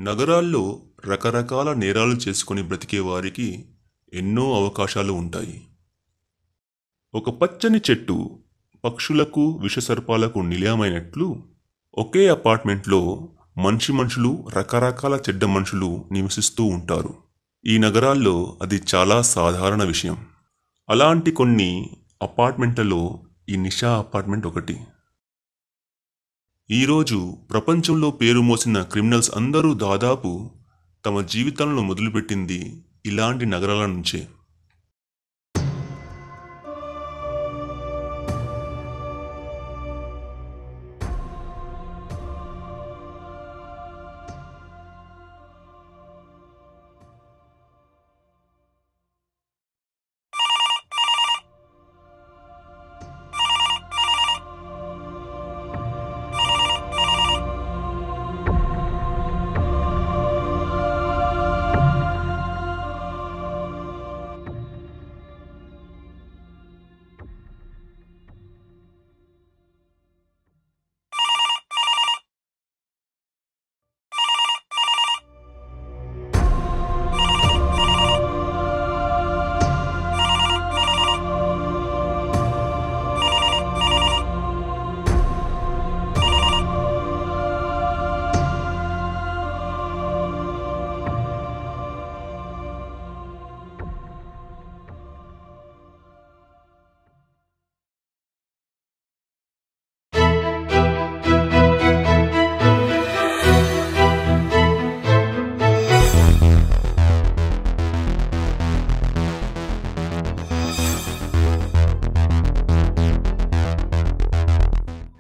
నగరాల్లో రకరకాల నేరాలు చేసుకుని బ్రతికే వారికి ఎన్నో అవకాశాలు ఉంటాయి. ఒక పచ్చని చెట్టు పక్షులకు విషసర్పాలకు నిలయమైనట్లు ఒకే అపార్ట్మెంట్లో మనుషులు రకరకాల చెడ్డ మనుషులు నివసిస్తూ ఉంటారు. ఈ నగరాల్లో అది చాలా సాధారణ విషయం. అలాంటి కొన్ని అపార్ట్మెంట్లలో ఈ నిషా అపార్ట్మెంట్ ఒకటి. ఈరోజు ప్రపంచంలో పేరు మోసిన క్రిమినల్స్ అందరూ దాదాపు తమ జీవితాలను మొదలుపెట్టింది ఇలాంటి నగరాల నుంచే.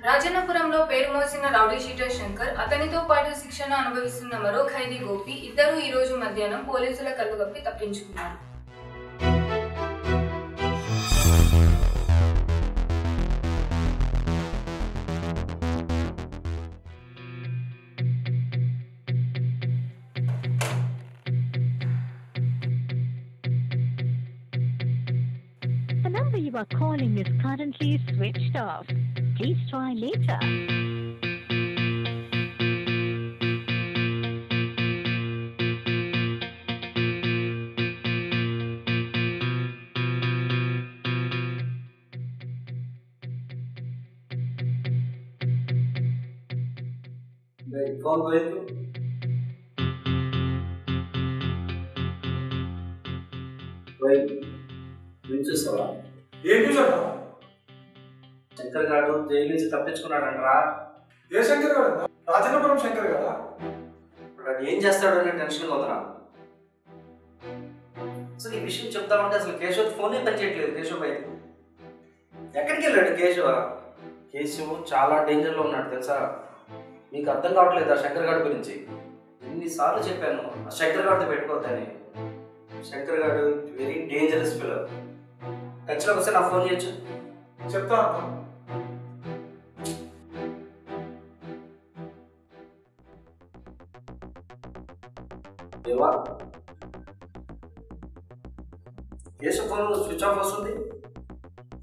రాజన్నపురంలో పేరు మోసిన రౌడీ షీటర్ శంకర్, అతనితో పాటు శిక్షణ అనుభవిస్తున్న మరో ఖైదీ గోపి ఇద్దరు ఈ రోజు మధ్యాహ్నం పోలీసుల కళ్ళుగప్పి తప్పించుకున్నారు. The number you are calling is currently switched off. Please try later. कौन गए तो చూసావా? ఏం చూసాడు? శంకర్ గారు జైలు నుంచి తప్పించుకున్నాడంటరా. ఏ శంకర్ గారు? రాజన్నపురం శంకర్ కదా. ఇప్పుడు ఏం చేస్తాడు అనే టెన్షన్ ఉందరా. అసలు ఈ విషయం చెప్తామంటే అసలు కేశవ్ ఫోనే పనిచేయట్లేదు. కేశవ్ బయట ఎక్కడికి వెళ్ళాడు? కేశవ్ చాలా డేంజర్లో ఉన్నాడు తెలుసా. మీకు అర్థం కావట్లేదు ఆ శంకర్ గారి గురించి. ఎన్నిసార్లు చెప్పాను ఆ శంకర్ గారితో పెట్టుకోవద్దని. శంకర్ గారు వెరీ డేంజరస్ ఫిల్లర్. టచ్లోకి వస్తే నాకు ఫోన్ చేయొచ్చు. చెప్తా. దేవా, కేశవ్ ఫోన్ స్విచ్ ఆఫ్ వస్తుంది.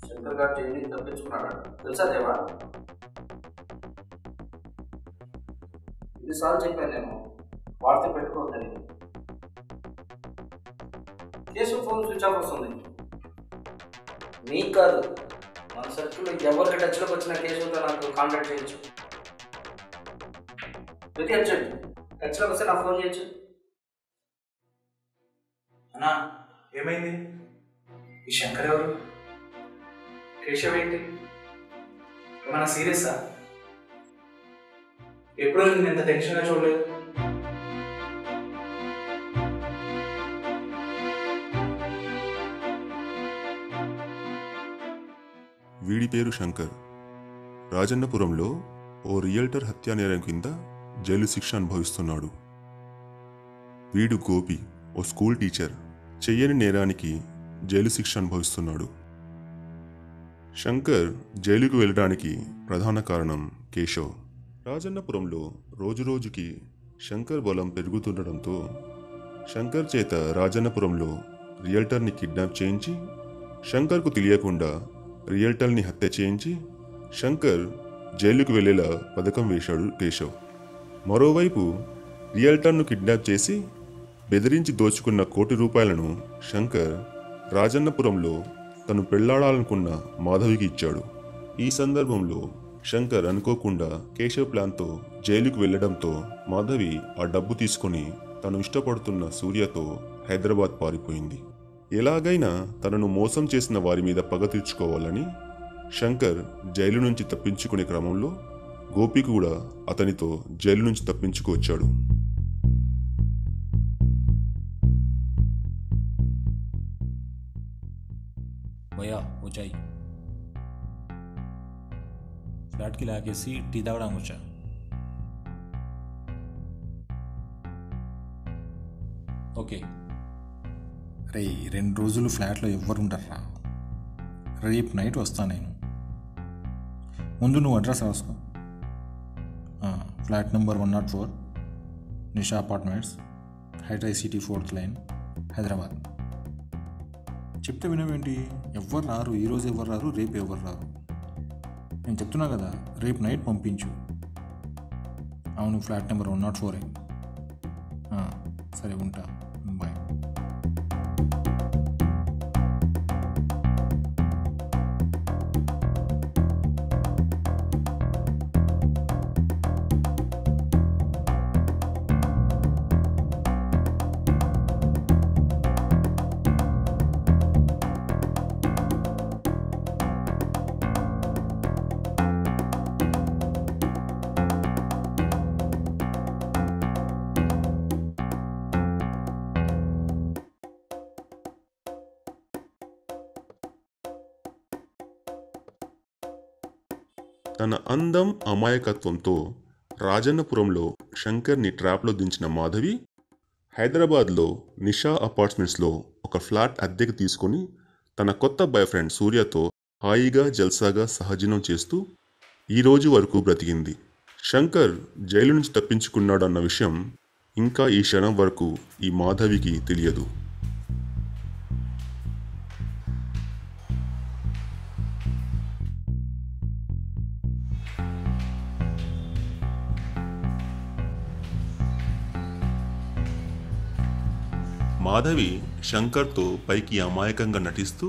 శంకర్ గారు జైలు తప్పించుకున్నాడు తెలుసా దేవా. ఎన్నిసార్లు చెప్పాను నేను వార్త పెట్టుకోవద్దని. కేశవ్ ఫోన్ స్విచ్ ఆఫ్ వస్తుంది. మీకు కాదు, మన సర్కిల్లో ఎవరికి టచ్లోకి వచ్చిన కేశవ్తో నాకు కాంటాక్ట్ చేయొచ్చు. ప్రతి అర్జెంట్ టచ్లోకి వస్తే నాకు ఫోన్ చేయొచ్చు. అన్నా ఏమైంది? ఈ శంకర్ ఎవరు? కేశవ్ ఏంటి? ఏమన్నా సీరియస్సా? ఎప్పుడూ నేను ఎంత టెన్షన్గా చూడలేదు. వీడి పేరు శంకర్. రాజన్నపురంలో ఓ రియల్టర్ హత్యా నేరం కింద జైలు శిక్ష అనుభవిస్తున్నాడు. వీడు గోపి, ఓ స్కూల్ టీచర్, చెయ్యని నేరానికి జైలు శిక్ష అనుభవిస్తున్నాడు. శంకర్ జైలుకు వెళ్ళడానికి ప్రధాన కారణం కేశవ్. రాజన్నపురంలో రోజురోజుకి శంకర్ బలం పెరుగుతుండటంతో శంకర్ చేత రాజన్నపురంలో రియల్టర్ని కిడ్నాప్ చేయించి శంకర్కు తెలియకుండా రియల్టర్ని హత్య చేయించి శంకర్ జైలుకు వెళ్లేలా పథకం వేశాడు కేశవ్. మరోవైపు రియల్టర్ను కిడ్నాప్ చేసి బెదిరించి దోచుకున్న ₹1,00,00,000 శంకర్ రాజన్నపురంలో తను పెళ్లాడాలనుకున్న మాధవికి ఇచ్చాడు. ఈ సందర్భంలో శంకర్ అనుకోకుండా కేశవ్ ప్లాన్తో జైలుకు వెళ్లడంతో మాధవి ఆ డబ్బు తీసుకుని తను ఇష్టపడుతున్న సూర్యతో హైదరాబాద్ పారిపోయింది. ఎలాగైనా తనను మోసం చేసిన వారి మీద పగ తీర్చుకోవాలని శంకర్ జైలు నుంచి తప్పించుకునే క్రమంలో గోపి కూడా అతనితో జైలు నుంచి తప్పించుకు వచ్చాడు. भैया वो चाहिए ఫ్లాట్ కి లాగేసి టీ తాగడానికి వచ్చా. ఓకే రే 2 రోజులు ఫ్లాట్లో ఎవ్వరు ఉంటారా? రేపు నైట్ వస్తా నేను. ముందు నువ్వు అడ్రస్ రాసుకో. ఫ్లాట్ నెంబర్ 104 నిషా అపార్ట్మెంట్స్, హైడ్రై సిటీ 4th లైన్, హైదరాబాద్. చెప్తే వినవేంటి? ఎవ్వరు రారు, ఈరోజు ఎవరు రారు, రేపు ఎవరు రారు. నేను చెప్తున్నా కదా, రేపు నైట్ పంపించు. అవును, ఫ్లాట్ నెంబర్ 104. సరే ఉంటా, బాయ్. తన అందం అమాయకత్వంతో రాజన్నపురంలో శంకర్ని ట్రాప్లో దించిన మాధవి హైదరాబాద్లో నిషా అపార్ట్మెంట్స్లో ఒక ఫ్లాట్ అద్దెకు తీసుకుని తన కొత్త బాయ్ ఫ్రెండ్ సూర్యతో హాయిగా జల్సాగా సహజీవనం చేస్తూ ఈ రోజు వరకు బ్రతికింది. శంకర్ జైలు నుంచి తప్పించుకున్నాడన్న విషయం ఇంకా ఈ క్షణం వరకు ఈ మాధవికి తెలియదు. మాధవి శంకర్తో పైకి అమాయకంగా నటిస్తూ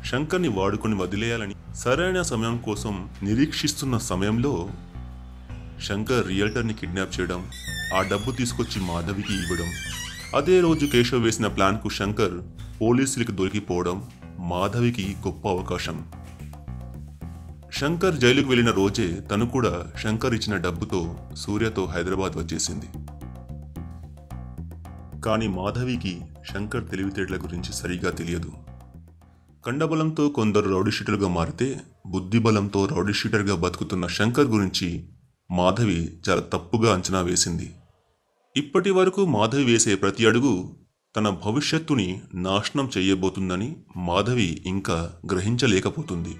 శంకర్ని వాడుకొని వదిలేయాలని సరైన సమయం కోసం నిరీక్షిస్తున్న సమయంలో శంకర్ రియల్టర్ని కిడ్నాప్ చేయడం, ఆ డబ్బు తీసుకొచ్చి మాధవికి ఇవ్వడం, అదే రోజు కేశవ్ వేసిన ప్లాన్కు శంకర్ పోలీసులకి దొరికిపోవడం మాధవికి గొప్ప అవకాశం. శంకర్ జైలుకు వెళ్ళిన రోజే తను కూడా శంకర్ ఇచ్చిన డబ్బుతో సూర్యతో హైదరాబాద్ వచ్చేసింది. కానీ మాధవికి శంకర్ తెలివితేటల గురించి సరిగా తెలియదు. కండబలంతో కొందరు రౌడీషీటర్గా మారితే బుద్ధిబలంతో రౌడీషీటర్గా బతుకుతున్న శంకర్ గురించి మాధవి చాలా తప్పుగా అంచనా వేసింది. ఇప్పటి వరకు మాధవి వేసే ప్రతి అడుగు తన భవిష్యత్తుని నాశనం చేయబోతుందని మాధవి ఇంకా గ్రహించలేకపోతుంది.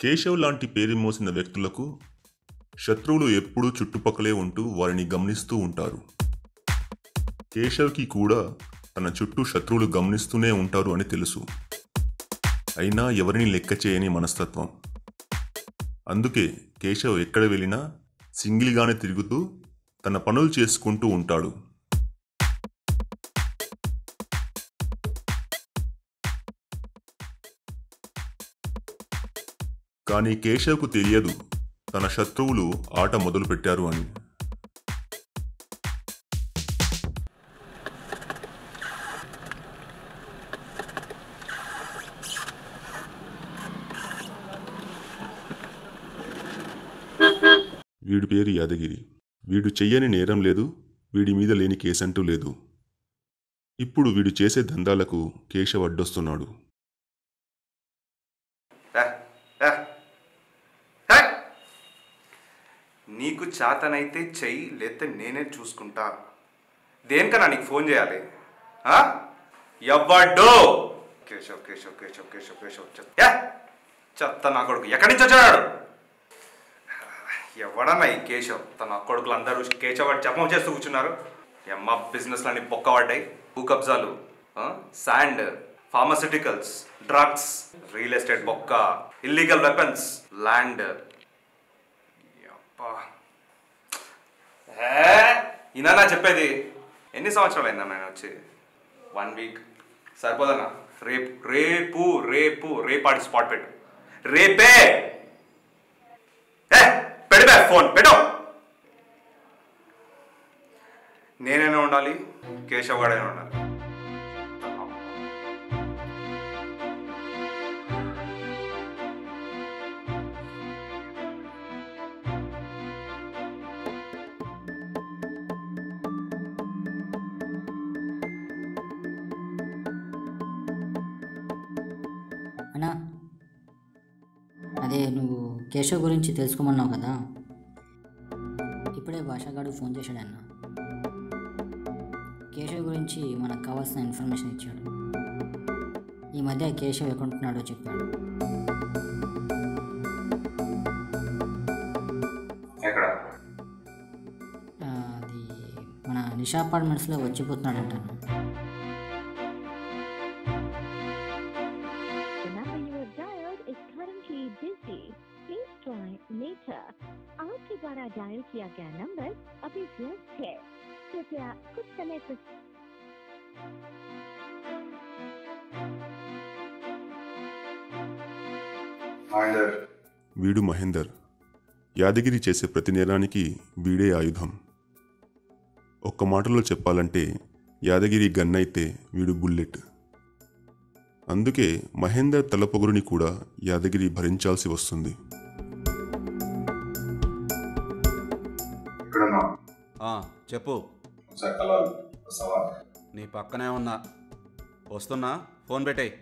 కేశవ్ లాంటి పేరు మోసిన వ్యక్తులకు శత్రువులు ఎప్పుడూ చుట్టుపక్కలే ఉంటూ వారిని గమనిస్తూ ఉంటారు. కేశవ్కి కూడా తన చుట్టూ శత్రువులు గమనిస్తూనే ఉంటారు అని తెలుసు. అయినా ఎవరిని లెక్క చేయని మనస్తత్వం. అందుకే కేశవ్ ఎక్కడ వెళ్ళినా సింగిల్గానే తిరుగుతూ తన పనులు చేసుకుంటూ ఉంటాడు. కానీ కేశవ్కు తెలియదు తన శత్రువులు ఆట మొదలుపెట్టారు అని. వీడి పేరు యాదగిరి. వీడు చెయ్యని నేరం లేదు, వీడి మీద లేని కేసంటూ లేదు. ఇప్పుడు వీడు చేసే దందాలకు కేశవ్ అడ్డొస్తున్నాడు. నీకు చాతనైతే చెయ్యి, లేతే నేనే చూసుకుంటా. దేనికన్నా నీకు ఫోన్ చేయాలి? ఎవ్వడ్డో కేశవ్ కేశవ్ కేశవ్ కేశవ్ కేశవ్ చెత్త నా కొడుకు ఎక్కడి నుంచి వచ్చాడు? ఎవడన్నా ఈ కేశవ్? తన కొడుకులు అందరూ కేశవ్ వాడు జపం చేస్తూ కూర్చున్నారు. ఎమ్మ బిజినెస్లన్నీ బొక్కబడ్డాయి. భూ కబ్జాలు, sand, pharmaceuticals, drugs, real estate బొక్క, ఇల్లీగల్ వెపన్స్, ల్యాండ్. ఇనా చెప్పేది? ఎన్ని సంవత్సరాలు అయిందన్నా నేను వచ్చి? 1 వీక్ సరిపోదన్నా. రేపు రేపు రేపు రేపాటి స్పాట్ పెట్టు. రేపే పెడిపే ఫోన్ పెట్టు. నేనైనా ఉండాలి, కేశవ్ గాడైనా ఉండాలి. అన్నా, అదే నువ్వు కేశవ్ గురించి తెలుసుకోమన్నావు కదా, ఇప్పుడే భాషగాడు ఫోన్ చేశాడన్న. కేశవ్ గురించి మనకు కావాల్సిన ఇన్ఫర్మేషన్ ఇచ్చాడు. ఈ మధ్య కేశవ్ ఎక్కడుంటున్నాడో చెప్పాడు. అది మన నిషా అపార్ట్మెంట్స్లో వచ్చిపోతున్నాడంటాను. आपके द्वारा डायल किया गया नंबर अभी व्यस्त है, कृपया कुछ समय तक। వీడు మహేందర్. యాదగిరి చేసే ప్రతి నేరానికి వీడే ఆయుధం. ఒక్క మాటలో చెప్పాలంటే యాదగిరి గన్ అయితే వీడు బుల్లెట్. అందుకే మహేందర్ తలపొగురుని కూడా యాదగిరి భరించాల్సి వస్తుంది. చెప్పు. నీ పక్కనే ఉన్నా, వస్తున్నా. ఫోన్ పెట్టేయ్.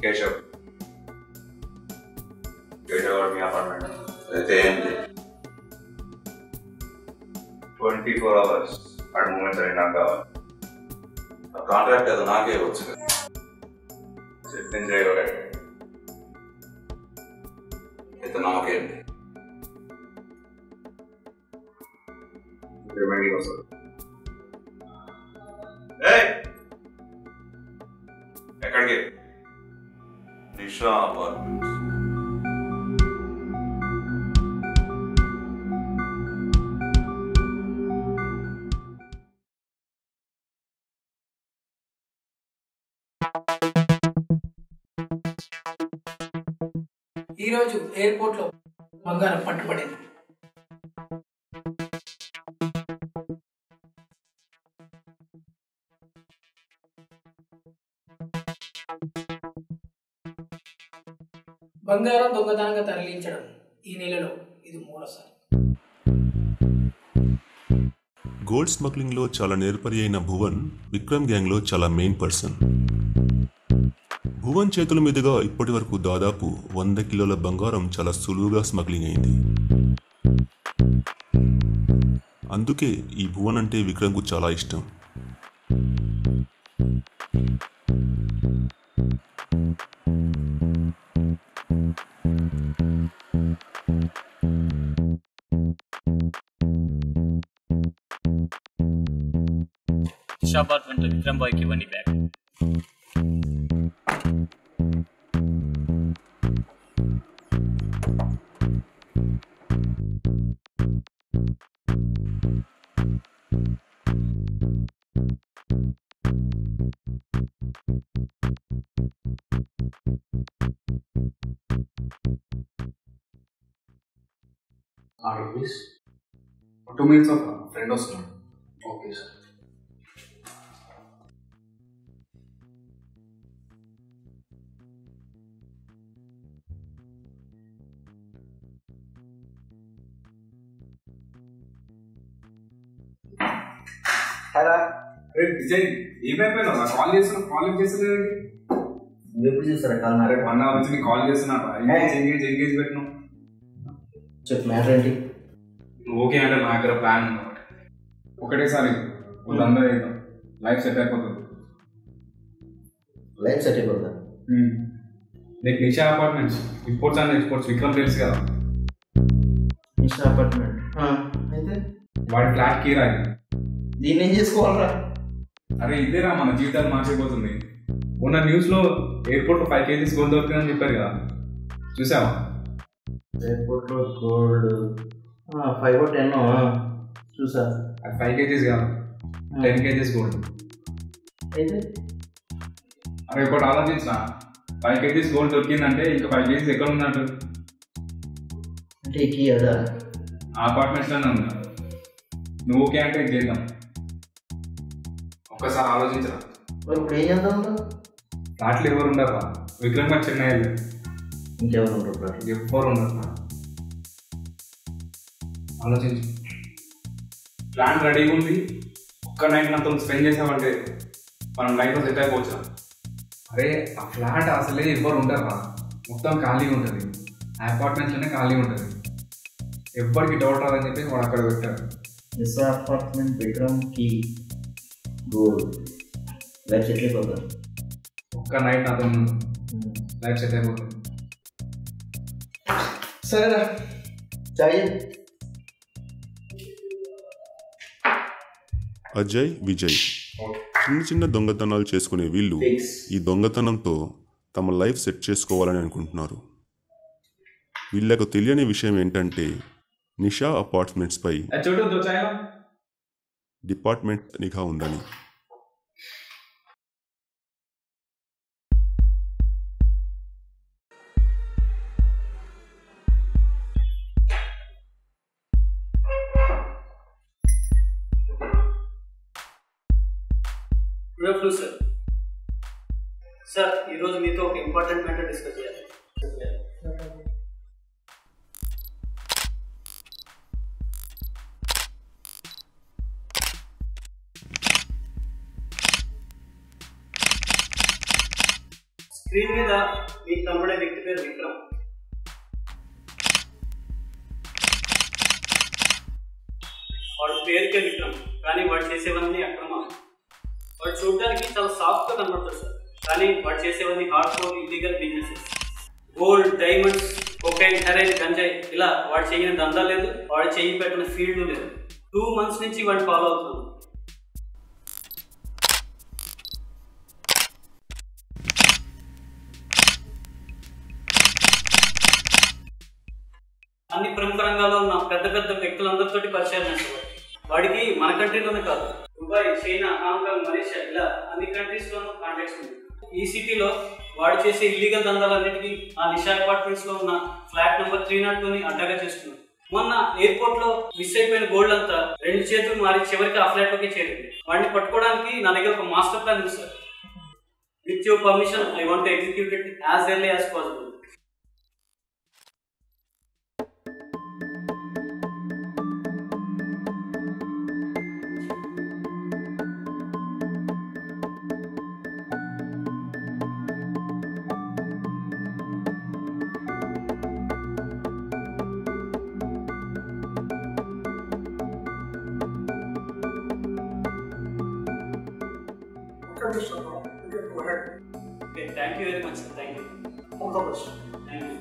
కేశవ్ మీ అపార్ట్మెంట్ అయితే ఏంటి? 24 hours అటు మూమెంట్స్ అని నాకు కావాలి. కాంట్రాక్ట్ ఏదో నాకే వచ్చు కదా, చెప్పింది అయితే నాకేంటి పేమెంట్ వస్తుంది. ఎక్కడికి? నిషా అపార్ట్మెంట్స్. ఈరోజు ఎయిర్పోర్ట్లో బంగారం పట్టుబడింది. బంగారం దొంగతనంగా తరలించడం ఈ నెలలో ఇది మూడోసారి. గోల్డ్ స్మగ్లింగ్లో చాలా నేర్పరి అయిన భువన్ విక్రమ్ గ్యాంగ్లో చాలా మెయిన్ పర్సన్. భువన్ చేతుల మీదుగా ఇప్పటి వరకు దాదాపు 100 కిలోల బంగారం చాలా సులువుగా స్మగ్లింగ్ అయింది. అందుకే ఈ భువన్ అంటే విక్రమ్కు చాలా ఇష్టం. అపార్ట్మెంట్ విక్రమ్ బాయ్కి ఇవ్వండి బ్యాగ్. ప్లీజ్ 2 minutes ఒక ఫ్రెండ్ వస్తున్నాడు. Okay sir. హలో విజయ్ ఏమైపోయినా కాల్ చేస్తున్నాడు. నువ్వు ఎప్పుడు చూస్తారా కాల్? 1 hour నుంచి కాల్ చేస్తున్నా. ఎంగేజ్ పెట్టినావు. చెప్పు మ్యాటర్ ఏంటి? నువ్వు ఓకే అంటే నా దగ్గర ప్లాన్ ఉంది. ఒకటేసారి వాళ్ళందరూ వేద్దాం. లైఫ్ సెట్ అయిపోతుంది. లైఫ్ సెట్ అయిపోతుందా? నీకు Nisha apartments imports and exports Vikram తెలుసు కదా. నిషా అపార్ట్మెంట్ అయితే వాడి ఫ్లాట్ కీ రాయి. దీన్ని ఏం చేసుకోవాలరా? అరే ఇదేరా మన జీవితాలు మార్చిపోతుంది. మొన్న న్యూస్లో ఎయిర్పోర్ట్లో 5 kgs గోల్డ్ దొరికిందని చెప్పారు కదా, చూసావా? ఎయిర్పోర్ట్లో గోల్డ్ 5 or 10 చూసా. అది 5 kgs కాదు, 10 kgs గోల్డ్. అయితే అరే ఒకటి ఆలోచించిన, 5 kgs గోల్డ్ దొరికిందంటే ఇంకా 5 kgs ఎక్కడ ఉన్నట్టు? అంటే కీ అదా? అపార్ట్మెంట్స్లోనే ఉన్నా. నువ్వు ఓకే అంటే చేద్దాం. ఒక్కసారి ఆలోచించరా. మరి ఇప్పుడు ఏం చేద్దాం? ఫ్లాట్లు ఎవరు ఉండరా? విక్రమ్ గారు చెన్నై వెళ్ళారు. ఇంకెవరు ఉంటారు? ఎవరు ఉండరు. ఆలోచించు. ప్లాన్ రెడీగా ఉంది. ఒక్క నైట్ నాతో స్పెండ్ చేసామంటే మనం లైఫ్లో సెట్ అయిపోవచ్చా? అరే ఆ ఫ్లాట్ అసలే ఎవరు ఉండరా, మొత్తం ఖాళీగా ఉంటుంది. ఆ అపార్ట్మెంట్లోనే ఖాళీగా ఉంటుంది. ఎవ్వరికి డౌట్ రాదని చెప్పి వాడు అక్కడ పెట్టారు. నిషా అపార్ట్మెంట్ విక్రమ్ కి గోల్డ్ లైఫ్ సెట్ అయిపోతుంది. ఒక్క నైట్ నాతో లైఫ్ సెట్ అయిపోతుంది. సరేరా చాయ్. అజయ్, విజయ్ చిన్న చిన్న దొంగతనాలు చేసుకునే వీళ్ళు ఈ దొంగతనంతో తమ లైఫ్ సెట్ చేసుకోవాలని అనుకుంటున్నారు. వీళ్ళకు తెలియని విషయం ఏంటంటే నిషా అపార్ట్మెంట్స్పై డిపార్ట్మెంట్ నిఘా ఉందని. Good afternoon sir. సార్ ఈరోజు మీతో ఒక ఇంపార్టెంట్ మ్యాటర్ డిస్కస్ చేయాలి. స్క్రీన్ మీద మీకు కనబడే వ్యక్తి పేరు విక్రమ్. వాడు పేరుకే విక్రమ్, కానీ వాడు చేసేవన్నీ అక్రమాలు. వాడు చూడడానికి చాలా సాఫ్ట్గా కనబడతాడు సార్, కానీ వాడు చేసేవన్నీ hard core illegal businesses. Gold, diamonds, cocaine, heroin, గంజాయి, ఇలా వాడు చేయని దందా లేదు, వాడు చేయి పెట్టిన ఫీల్డ్ లేదు. 2 months నుంచి వాడిని ఫాలో అవుతున్నాను. అన్ని ప్రముఖ రంగాల్లో ఉన్న పెద్ద పెద్ద వ్యక్తులందరితో పరిచయం చేస్తారు. వాడికి మన కంట్రీలోనే కాదు, దుబాయ్, చైనా, హాంకాంగ్, మలేషియా ఇలా అన్ని కంట్రీస్లోనూ కాంటాక్ట్స్ ఉంది. ఈ సిటీలో వాడు చేసే ఇల్లీగల్ దందాలన్నిటికీ ఆ నిషా అపార్ట్మెంట్స్లో ఉన్న ఫ్లాట్ నెంబర్ 302ని అడ్డగా చేస్తున్నాడు. మొన్న ఎయిర్పోర్ట్ లో మిస్ అయిపోయిన గోల్డ్ అంతా 2 చేతులు మారి చివరికి ఆ ఫ్లాట్ లోకి చేరింది. వాడిని పట్టుకోవడానికి నా దగ్గర ఒక మాస్టర్ ప్లాన్ ఉంది sir. With your permission I want to execute it as early as possible. Okay, thank you very much, sir. Thank you. All the best. Thank you.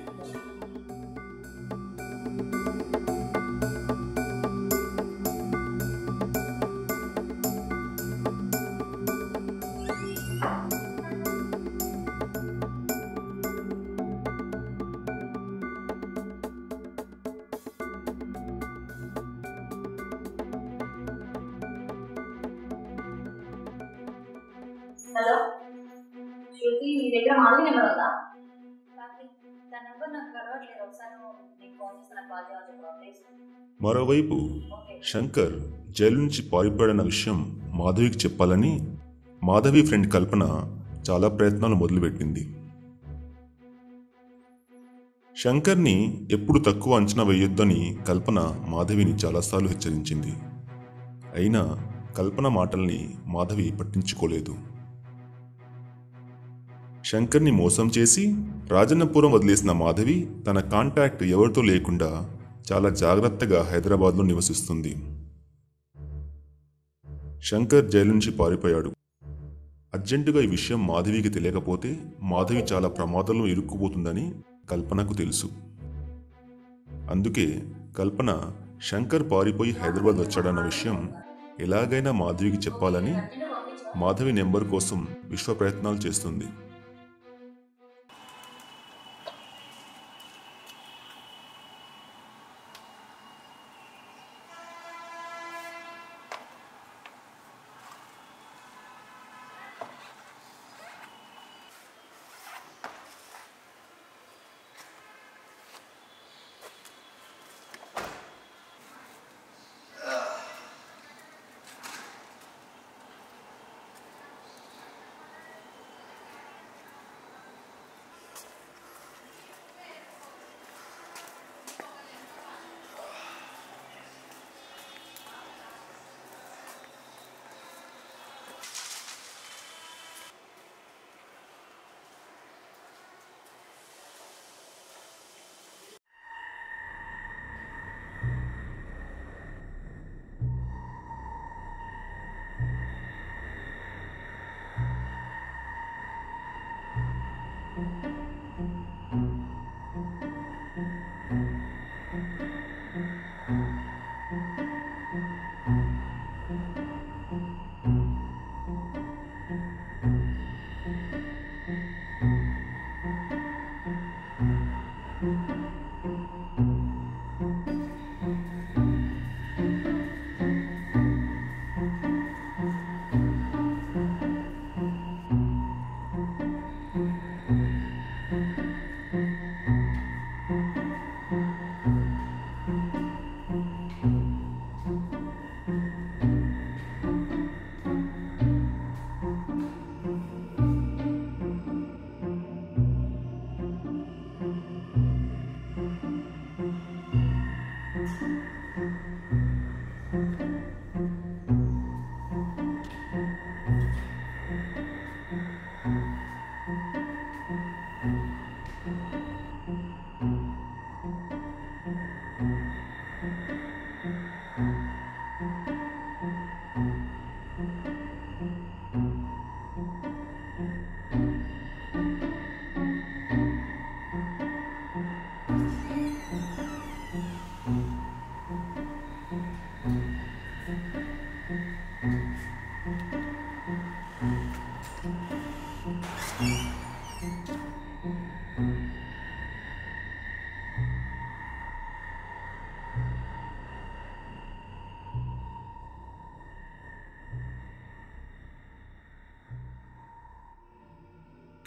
Hello Shruti, నీ దగ్గర మాధవి నెంబర్ ఉందా? దాని నెంబర్ నాకు కలవట్లేదు. ఒకసారి నీకు phone చేసి నాకు కాల్ చేయాలి ప్లీజ్. మరోవైపు శంకర్ జైలు నుంచి పారిపోయాడన్న విషయం మాధవికి చెప్పాలని మాధవి ఫ్రెండ్ కల్పన చాలా ప్రయత్నాలు మొదలుపెట్టింది. శంకర్ని ఎప్పుడు తక్కువ అంచనా వేయొద్దని కల్పన మాధవిని చాలాసార్లు హెచ్చరించింది. అయినా కల్పన మాటల్ని మాధవి పట్టించుకోలేదు. శంకర్ని మోసం చేసి రాజన్నపురం వదిలేసిన మాధవి తన కాంటాక్ట్ ఎవరితో లేకుండా చాలా జాగ్రత్తగా హైదరాబాద్లో నివసిస్తుంది. శంకర్ జైలు నుంచి పారిపోయాడు. అర్జెంటుగా ఈ విషయం మాధవికి తెలియకపోతే మాధవి చాలా ప్రమాదంలో ఇరుక్కుపోతుందని కల్పనకు తెలుసు. అందుకే కల్పన శంకర్ పారిపోయి హైదరాబాద్ వచ్చాడన్న విషయం ఎలాగైనా మాధవికి చెప్పాలని మాధవి నెంబర్ కోసం విశ్వ ప్రయత్నాలు చేస్తుంది.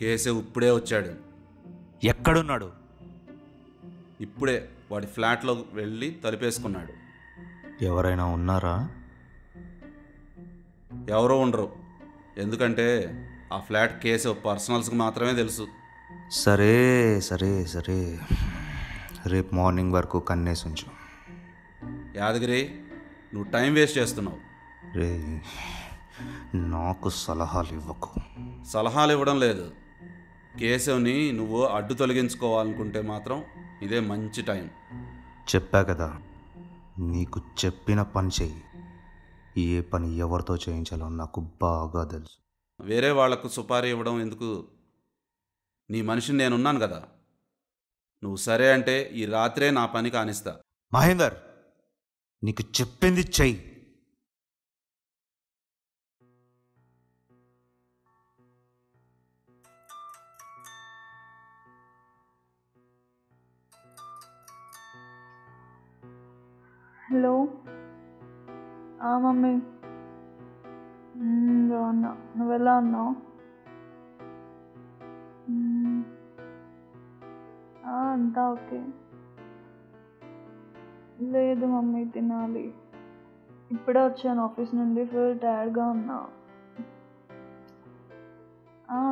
కేశవ్ ఇప్పుడే వచ్చాడు. ఎక్కడున్నాడు? ఇప్పుడే వాడి ఫ్లాట్లో వెళ్ళి తలుపేసుకున్నాడు. ఎవరైనా ఉన్నారా? ఎవరో ఉండరు, ఎందుకంటే ఆ ఫ్లాట్ కేశవ్ పర్సనల్స్కి మాత్రమే తెలుసు. సరే సరే సరే, రేపు మార్నింగ్ వరకు కన్నేసి ఉంచు. యాదగిరి, నువ్వు టైం వేస్ట్ చేస్తున్నావు. రే, నాకు సలహాలు ఇవ్వకు. సలహాలు ఇవ్వడం లేదు. కేశవ్ని నువ్వు అడ్డు తొలగించుకోవాలనుకుంటే మాత్రం ఇదే మంచి టైం. చెప్పా కదా, నీకు చెప్పిన పని చెయ్యి. ఏ పని ఎవరితో చేయించాలో నాకు బాగా తెలుసు. వేరే వాళ్లకు సుపారీ ఇవ్వడం ఎందుకు? నీ మనిషిని నేనున్నాను కదా. నువ్వు సరే అంటే ఈ రాత్రే నా పని కానిస్తా. మహేందర్, నీకు చెప్పింది చెయ్యి. Hello, mummy. బాగున్నా, నువ్వు ఎలా ఉన్నావు? అంతా ఓకే. లేదు మమ్మీ, తినాలి. ఇప్పుడే వచ్చాను ఆఫీస్ నుండి, ఫుల్ టైర్డ్గా ఉన్నా.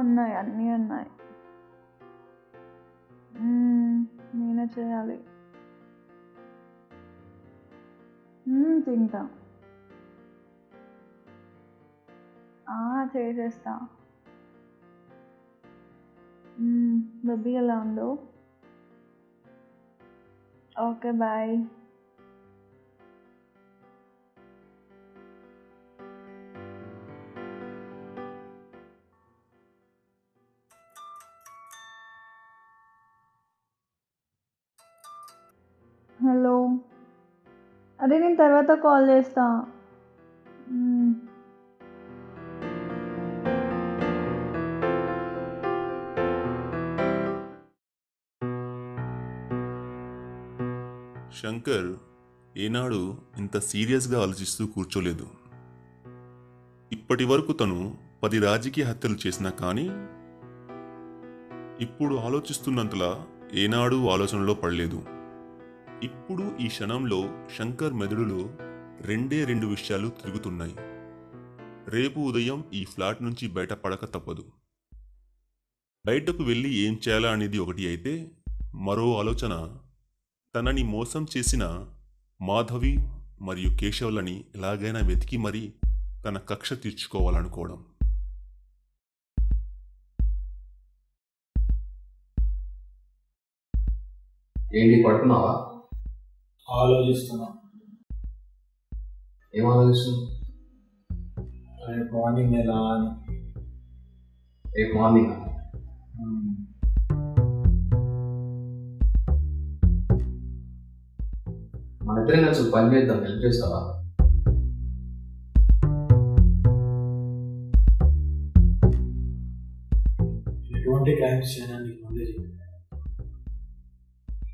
ఉన్నాయి, అన్నీ ఉన్నాయి. నేనే చేయాలి. తింటా. చేసేస్తా. బబ్బీ ఎలా ఉందో? Okay, bye. హలో, అదే నేను తర్వాత కాల్ చేస్తా. శంకర్ ఏనాడు ఇంత సీరియస్గా ఆలోచిస్తూ కూర్చోలేదు. ఇప్పటి వరకు తను 10 రాజకీయ హత్యలు చేసినా కానీ ఇప్పుడు ఆలోచిస్తున్నంతలా ఏనాడు ఆలోచనలో పడలేదు. ఇప్పుడు ఈ క్షణంలో శంకర్ మెదడులో 2 విషయాలు తిరుగుతున్నాయి. రేపు ఉదయం ఈ ఫ్లాట్ నుంచి బయటపడక తప్పదు. బయటకు వెళ్ళి ఏం చేయాలా అనేది ఒకటి అయితే, మరో ఆలోచన తనని మోసం చేసిన మాధవి మరియు కేశవ్లని ఎలాగైనా వెతికి మరీ తన కక్ష తీర్చుకోవాలనుకోవడం. ఏంటి, పడుతున్నావా? ఆలోచిస్తున్నా. ఏం ఆలోచిస్తున్నావు? రేపు మార్నింగ్ ఎలా అని. రేపు మార్నింగ్ మన ఇద్దరం కలిసి పని చేద్దాం, హెల్ప్ చేస్తావా? ఎటువంటి క్రైమ్స్ చేయడానికి నీకు ముందే చెప్పాను.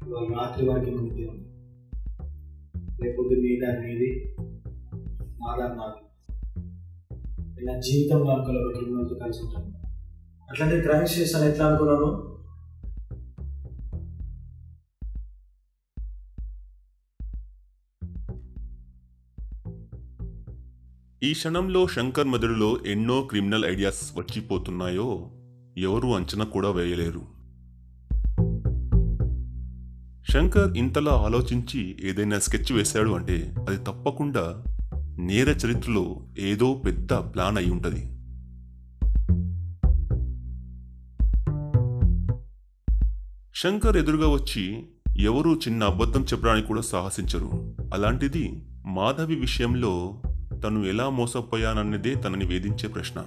ఇవాళ రాత్రి వరకు ముందే ఉంది. రేపొద్దు నీ దారి నీది, నా దారి నాది. నా జీవితంలో అనుకోలే ఒక క్రిమినల్తో కలిసి ఉంటాను. అట్లాంటి క్రైమ్స్ చేస్తాను ఎట్లా అనుకున్నాను? ఈ క్షణంలో శంకర్ మెదడులో ఎన్నో క్రిమినల్ ఐడియాస్ వచ్చిపోతున్నాయో ఎవరూ అంచనా కూడా వేయలేరు. శంకర్ ఇంతలా ఆలోచించి ఏదైనా స్కెచ్ వేశాడు అంటే అది తప్పకుండా నేర చరిత్రలో ఏదో పెద్ద ప్లాన్ అయి ఉంటుంది. శంకర్ ఎదురుగా వచ్చి ఎవరూ చిన్న అబద్ధం చెప్పడానికి కూడా సాహసించరు. అలాంటిది మాధవి విషయంలో తను ఎలా మోసపోయానన్నదే తనని వేధించే ప్రశ్న.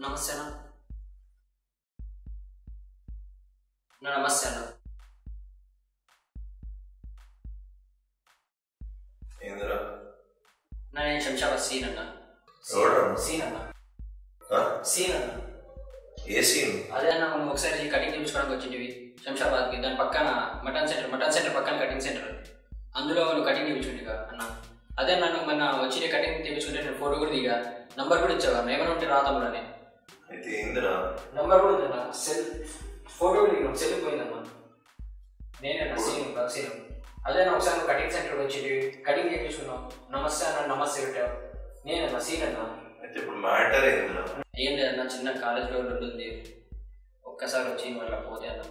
నమస్తే అన్న. నమస్తే అన్న. ఏందిరా? నేను శంషాబాద్ సీన్ అన్న. సీన్ అన్న. సీన్ అన్న. ఏ సీన్? అదే అన్న, మనం ఒకసారి కటింగ్ చేయించుకోవడానికి వచ్చింటివి శంషాబాద్కి. దాని పక్కన మటన్ సెంటర్ పక్కన కటింగ్ సెంటర్, అందులో నువ్వు కటింగ్ చేయించుకుంటా అన్న. అదే నన్ను మొన్న వచ్చి కటింగ్ తెప్పించుకుంటే నేను ఫోటో కూడా దిగా, నంబర్ కూడా ఇచ్చావా, ఏమైనా ఉంటే రాతాములని. అయితే ఏందిరా? నంబర్ కూడా ఉందన్న, సెల్ ఫోటో కూడా దిగిన, సెల్ పోయిందమ్మా. నేనన్నా సీన్ సీన్. అదే నా ఒకసారి కటింగ్ సెంటర్కి వచ్చి కటింగ్ చేయించుకున్నావు. నమస్తే అన్న, నమస్తే పెట్టావు. నేనన్నా సీన్ అన్నా. అయితే ఇప్పుడు మ్యాటర్ ఏందిరా? ఏం లేదన్నా, చిన్న కాలేజ్లో ఉంటుంది, ఒక్కసారి వచ్చి మళ్ళీ పోతే అన్న.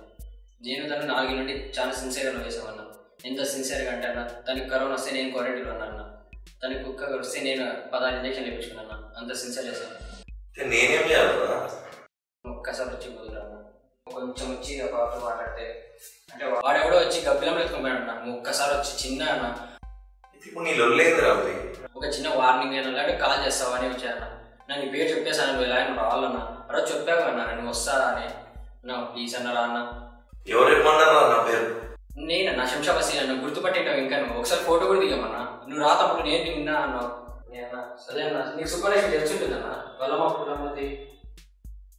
నేను తను 4 నుండి చాలా సిన్సియర్గా లవ్ చేసామన్నా. ఎంత సిన్సియర్గా అంటే అన్న, తనకి కరోనా వస్తే నేను క్వారంటైన్లో ఉన్నా అన్న, తనకి కుక్క వస్తే నేను 16 ఇంజక్షన్లు వేయించుకున్నాను. అంత సిన్సియర్ చేశాను. నేనేం చేయాలన్నా? ఒక్కసారి వచ్చి కుదురు అన్న, కొంచెం వచ్చి బాబు మాట్లాడితే అంటే వాడెవడో వచ్చి గబ్బిలంలో ఎత్తుకున్నాడు అన్న. ఒక్కసారి వచ్చి చిన్న అన్న, ఇప్పుడు నీ లొల్లేదురా? ఒక చిన్న వార్నింగ్ అయినా లేదంటే కాల్ చేస్తావా అని వచ్చాయన్న. నేను నీ పేరు చెప్పేసాను, నువ్వు ఎలా రావాలన్నా. అలా చెప్పావు అన్నా, నేను వస్తారా అని. నా ప్లీజ్ అన్నారా అన్న. ఎవరు చెప్పమన్నారా నా పేరు? నేనన్నా శంషాబాద్ సీన్ అన్న, గుర్తుపట్టింటావు ఇంకా. నువ్వు ఒకసారి ఫోటో కూడా దిగమన్నా. నువ్వు రాతప్పుడు నేను విన్నా అన్నావు. నేనన్నా సరే అన్న, నీకు సూపర్లక్ష్మి తెలుసుంటుందన్నా, వల్లమ్మది.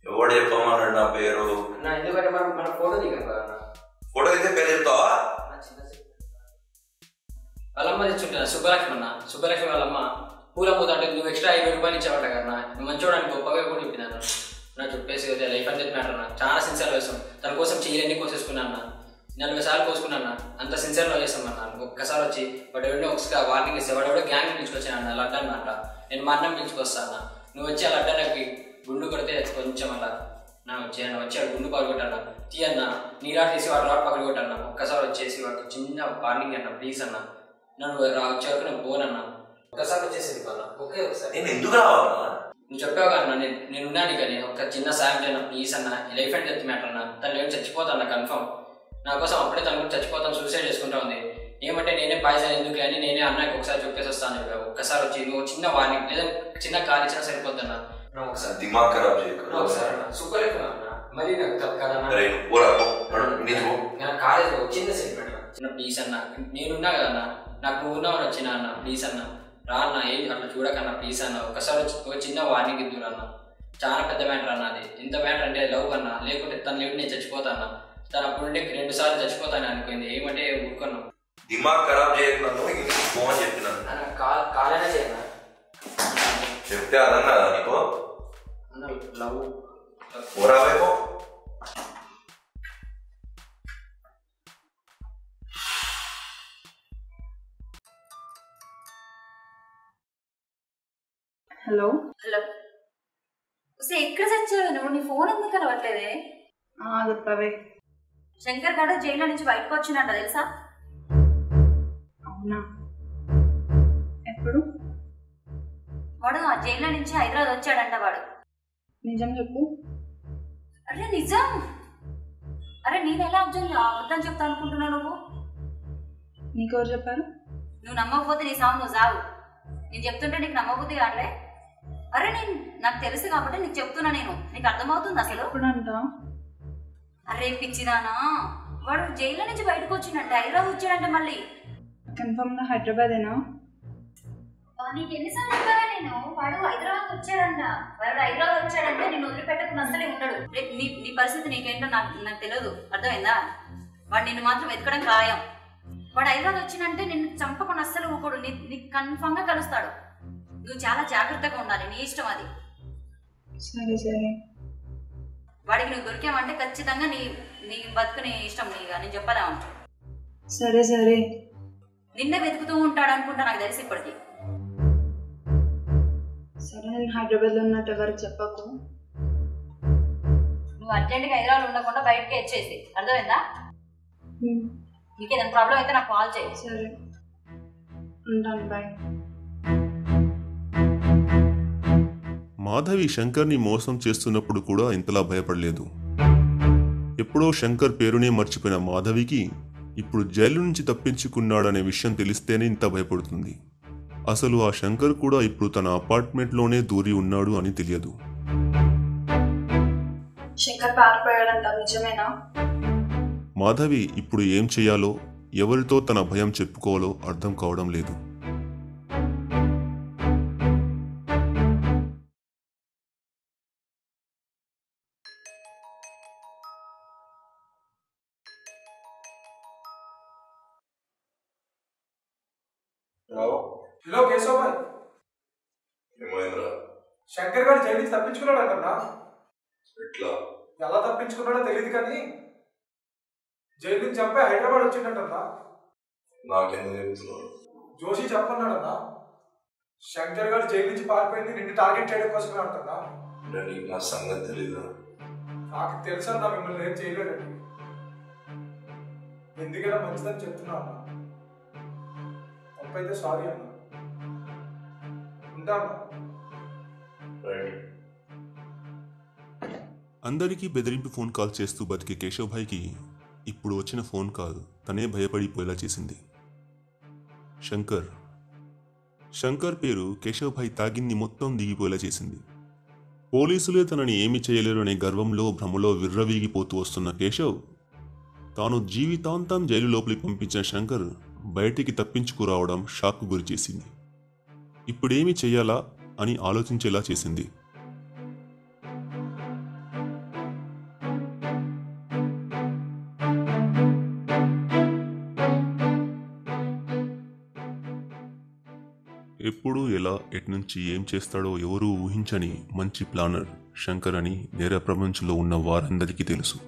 ఎవడు చెప్పమన్నాడు నా పేరు? నా ఎందుకంటే మనం ఫోటో దిగాం కదా అన్న. ఫోటో దిగితే పేరు చెప్తావా? వాళ్ళమ్మ తెచ్చుంటా సుబ్బలక్ష్మి అన్న. సుబ్బలక్ష్మి వాళ్ళమ్మ పూల పూత అంటే నువ్వు ఎక్స్ట్రా 50 రూపాయలు ఇచ్చేవాట కదా. నువ్వు మంచివాడానికి గొప్పగా కూడా చెప్పినాను. నాకు చెప్పేసి లైఫ్ అండ్ డెత్ మ్యాటర్ అన్న. చాలా సిన్సియర్ వేస్తాం. తన కోసం చెయ్యలన్నీ కోసేసుకున్నా అన్న. 40 సార్లు కోసుకున్నా. అంత సిన్సియర్లో చేస్తామన్నా. ఒక్కసారి వచ్చి వాడు ఎవడో ఒకసారి వార్నింగ్ ఇస్తే వాడు ఎవడో గ్యాంగ్ పిలుచుకొచ్చాను అన్న, లడ్డన్ అంట. నేను మా అన్నం పిలుచుకొస్తా అన్న. నువ్వు వచ్చి ఆ లడ్డన్నకి గుండు కొడితే కొంచెం అలా నా వచ్చాను, వచ్చి వాడు గుండు పగలగొట్టన్నా. తీయన్న, నీ రాట్ తీసి వాడు రాట్ పగలగొట్టన్నా. ఒక్కసారి వచ్చేసి వాడికి చిన్న వార్నింగ్ అన్న, ప్లీజ్ అన్న, నన్ను వచ్చే వరకు నేను పోనన్నా. ఒక్కసారి వచ్చేసి అన్న, ఒకే ఒకసారి. నేను ఎందుకు రావాలన్నా? నువ్వు చెప్పావు అన్న, నేనున్నాను కానీ ఒక చిన్న సాయం చేయను ప్లీజ్ అన్న. లైఫ్ అండ్ డెత్ మ్యాటర్ అన్న. తను ఏమి చచ్చిపోతాను కన్ఫర్మ్. నా కోసం అప్పుడే తను కూడా చచ్చిపోతాను, సూసైడ్ చేసుకుంటా ఉంది. ఏమంటే నేనే పాయిజన్ ఎందుకు అని నేనే అన్నకి ఒకసారి చెప్పేసి వస్తాను చెప్పావు. ఒక్కసారి వచ్చి నువ్వు చిన్న వార్నింగ్ లేదా చిన్న కాల్ ఇచ్చినా సరిపోద్దన్నా. ఒకసారి దిమాగ్ ఖరాబ్ చేయకు. ఒకసారి అన్న, సూపర్ అన్న. మరీ నాకు కదన్నా, కాలేజ్లో చిన్న సెట్ పెట్టా. చిన్న ప్లీజ్ అన్న, నేనున్నా కదన్నా, నాకు నువ్వు ఉన్నావు వచ్చినా అన్న, ప్లీజ్ అన్న రా అన్న, ఏం అట్లా చూడకన్నా ప్లీజ్ అన్న. ఒక్కసారి వచ్చి ఒక చిన్న వార్నింగ్ ఇద్దురు అన్న. చాలా పెద్ద మ్యాటర్ అన్న అది. ఎంత మ్యాటర్ అంటే లవ్ అన్న, లేకుంటే తను లేవు నేను చచ్చిపోతా అన్న. తను అప్పుడు ఉంటే 2 సార్లు చచ్చిపోతాను అనుకుంది. ఏమంటే ఊరుకున్నాం. దిమాగ్ ఖరాబ్ చేయకున్నాను, ఫోన్ చెప్పినాను. కాలైనా చేయనా చెప్తే అదం కదా నీకు? లవ్ ఊరావేమో. హలో హలో, ఎక్కడ చచ్చావు నువ్వు? నీ ఫోన్ ఎందుకు కనవట్లేదే? చెప్పవే. శంకర్ గారు జైల్లో నుంచి బయటకు వచ్చినట్ట తెలుసా? అవునా? ఎప్పుడు? వాడు ఆ జైల్లో నుంచి హైదరాబాద్ వచ్చాడంట. వాడు నిజం చెప్పు. అరే నిజం. అరే నేను ఎలా అబద్ధం చెప్తా అనుకుంటున్నావు నువ్వు? నీకెవరు చెప్పారు? నువ్వు నమ్మకపోతే నీ సాగు నువ్వు సాగు. నేను చెప్తుంటే నీకు నమ్మబుద్ధి కావట్లే. అరే నాకు తెలుసు కాబట్టి నీకు చెప్తున్నా. నేను నీకు అర్థమవుతుంది అసలు? ఎప్పుడంట? అరే పిచ్చిదానా, వాడు జైల్లో నుంచి బయటకు వచ్చిందంట, హైదరాబాద్ వచ్చాడంట. మళ్ళీ కన్ఫర్మ్ గా హైదరాబాదేనా? నీకు ఎన్నిసార్లు చెప్పారా నేను? వాడు హైదరాబాద్ వచ్చాడంట. వాడు హైదరాబాద్ వచ్చాడంటే నేను వదిలిపెట్టకుండా అసలే ఉండడు. నీ పరిస్థితి నీకేంటో నాకు తెలియదు, అర్థమైందా? వాడు నిన్ను మాత్రం వెతకడం ఖాయం. వాడు హైదరాబాద్ వచ్చిందంటే నిన్ను చంపకుండా అస్సలు ఊకోడు. నీకు కన్ఫర్మ్ గా కలుస్తాడు. నువ్వు చాలా జాగ్రత్తగా ఉండాలి. నీ ఇష్టం అది. సరే సరే. వాడికి నువ్వు దొరికావంటే ఖచ్చితంగా నీ బతుకు నీ ఇష్టం. నేను చెప్పదా? సరే సరే. నిన్నే వెతుకుతూ ఉంటాడు అనుకుంటా, నాకు తెలిసి ఇప్పటికి. సరే, నేను హైదరాబాద్లో ఉన్నట్టు ఎవరికి చెప్పకు. నువ్వు అర్జెంట్గా హైదరాబాద్ ఉండకుండా బయటకి వచ్చేసి, అర్థమైందా? నీకు ఏదైనా ప్రాబ్లం అయితే నాకు కాల్ చేయి. సరే, ఉంటాను. బాయ్. మాధవి శంకర్ని మోసం చేస్తున్నప్పుడు కూడా ఇంతలా భయపడలేదు. ఎప్పుడో శంకర్ పేరునే మర్చిపోయిన మాధవికి ఇప్పుడు జైలు నుంచి తప్పించుకున్నాడనే విషయం తెలిస్తేనే ఇంత భయపడుతుంది. అసలు ఆ శంకర్ కూడా ఇప్పుడు తన అపార్ట్మెంట్లోనే దూరి ఉన్నాడు అని తెలియదు. శంకర్ పారిపోయాడంట, నిజమేనా? మాధవి ఇప్పుడు ఏం చేయాలో, ఎవరితో తన భయం చెప్పుకోవాలో అర్థం కావడం లేదు. హలో కేశవ్ భాయ్, ఏమైందిరా? శంకర్ గారు జైలు నుంచి తప్పించుకున్నాడు అంటన్నా. ఎట్లా? ఎలా తప్పించుకున్నాడో తెలియదు కానీ జైలు నుంచి చంపి హైదరాబాద్ వచ్చిండటన్నా. నాకెందుకు చెప్తున్నాడు? జోషి చెప్పన్నాడన్నా. శంకర్ గారు జైలు నుంచి పారిపోయింది నిన్ను టార్గెట్ చేయడం కోసమే అంటన్నా. అంటే నీకు నా సంగతి తెలీదా? నాకు తెలుసన్నా మిమ్మల్ని ఏం చేయలేదండి. ఎందుకైనా మంచిదని చెప్తున్నా అన్నా. తప్పైతే సారీ అన్నా. ఉంటాను. అందరికీ బెదిరింపు ఫోన్ కాల్ చేస్తూ బతికే కేశవ్ భాయ్కి ఇప్పుడు వచ్చిన ఫోన్ కాల్ తనే భయపడిపోయేలా చేసింది. శంకర్ పేరు కేశవ్ భాయ్ తాగిన్ని మొత్తం దిగిపోయేలా చేసింది. పోలీసులే తనని ఏమి చేయలేరు అనే గర్వంలో భ్రమలో విర్రవీగిపోతూ వస్తున్న కేశవ్ తాను జీవితాంతం జైలు లోపలికి పంపించిన శంకర్ బయటికి తప్పించుకురావడం షాక్కు గురిచేసింది. ఇప్పుడేమి చెయ్యాలా అని ఆలోచించేలా చేసింది. ఎప్పుడు ఎలా ఎట్నుంచి ఏం చేస్తాడో ఎవరూ ఊహించని మంచి ప్లానర్ శంకర్ అని నేర ప్రపంచంలో ఉన్న వారందరికీ తెలుసు.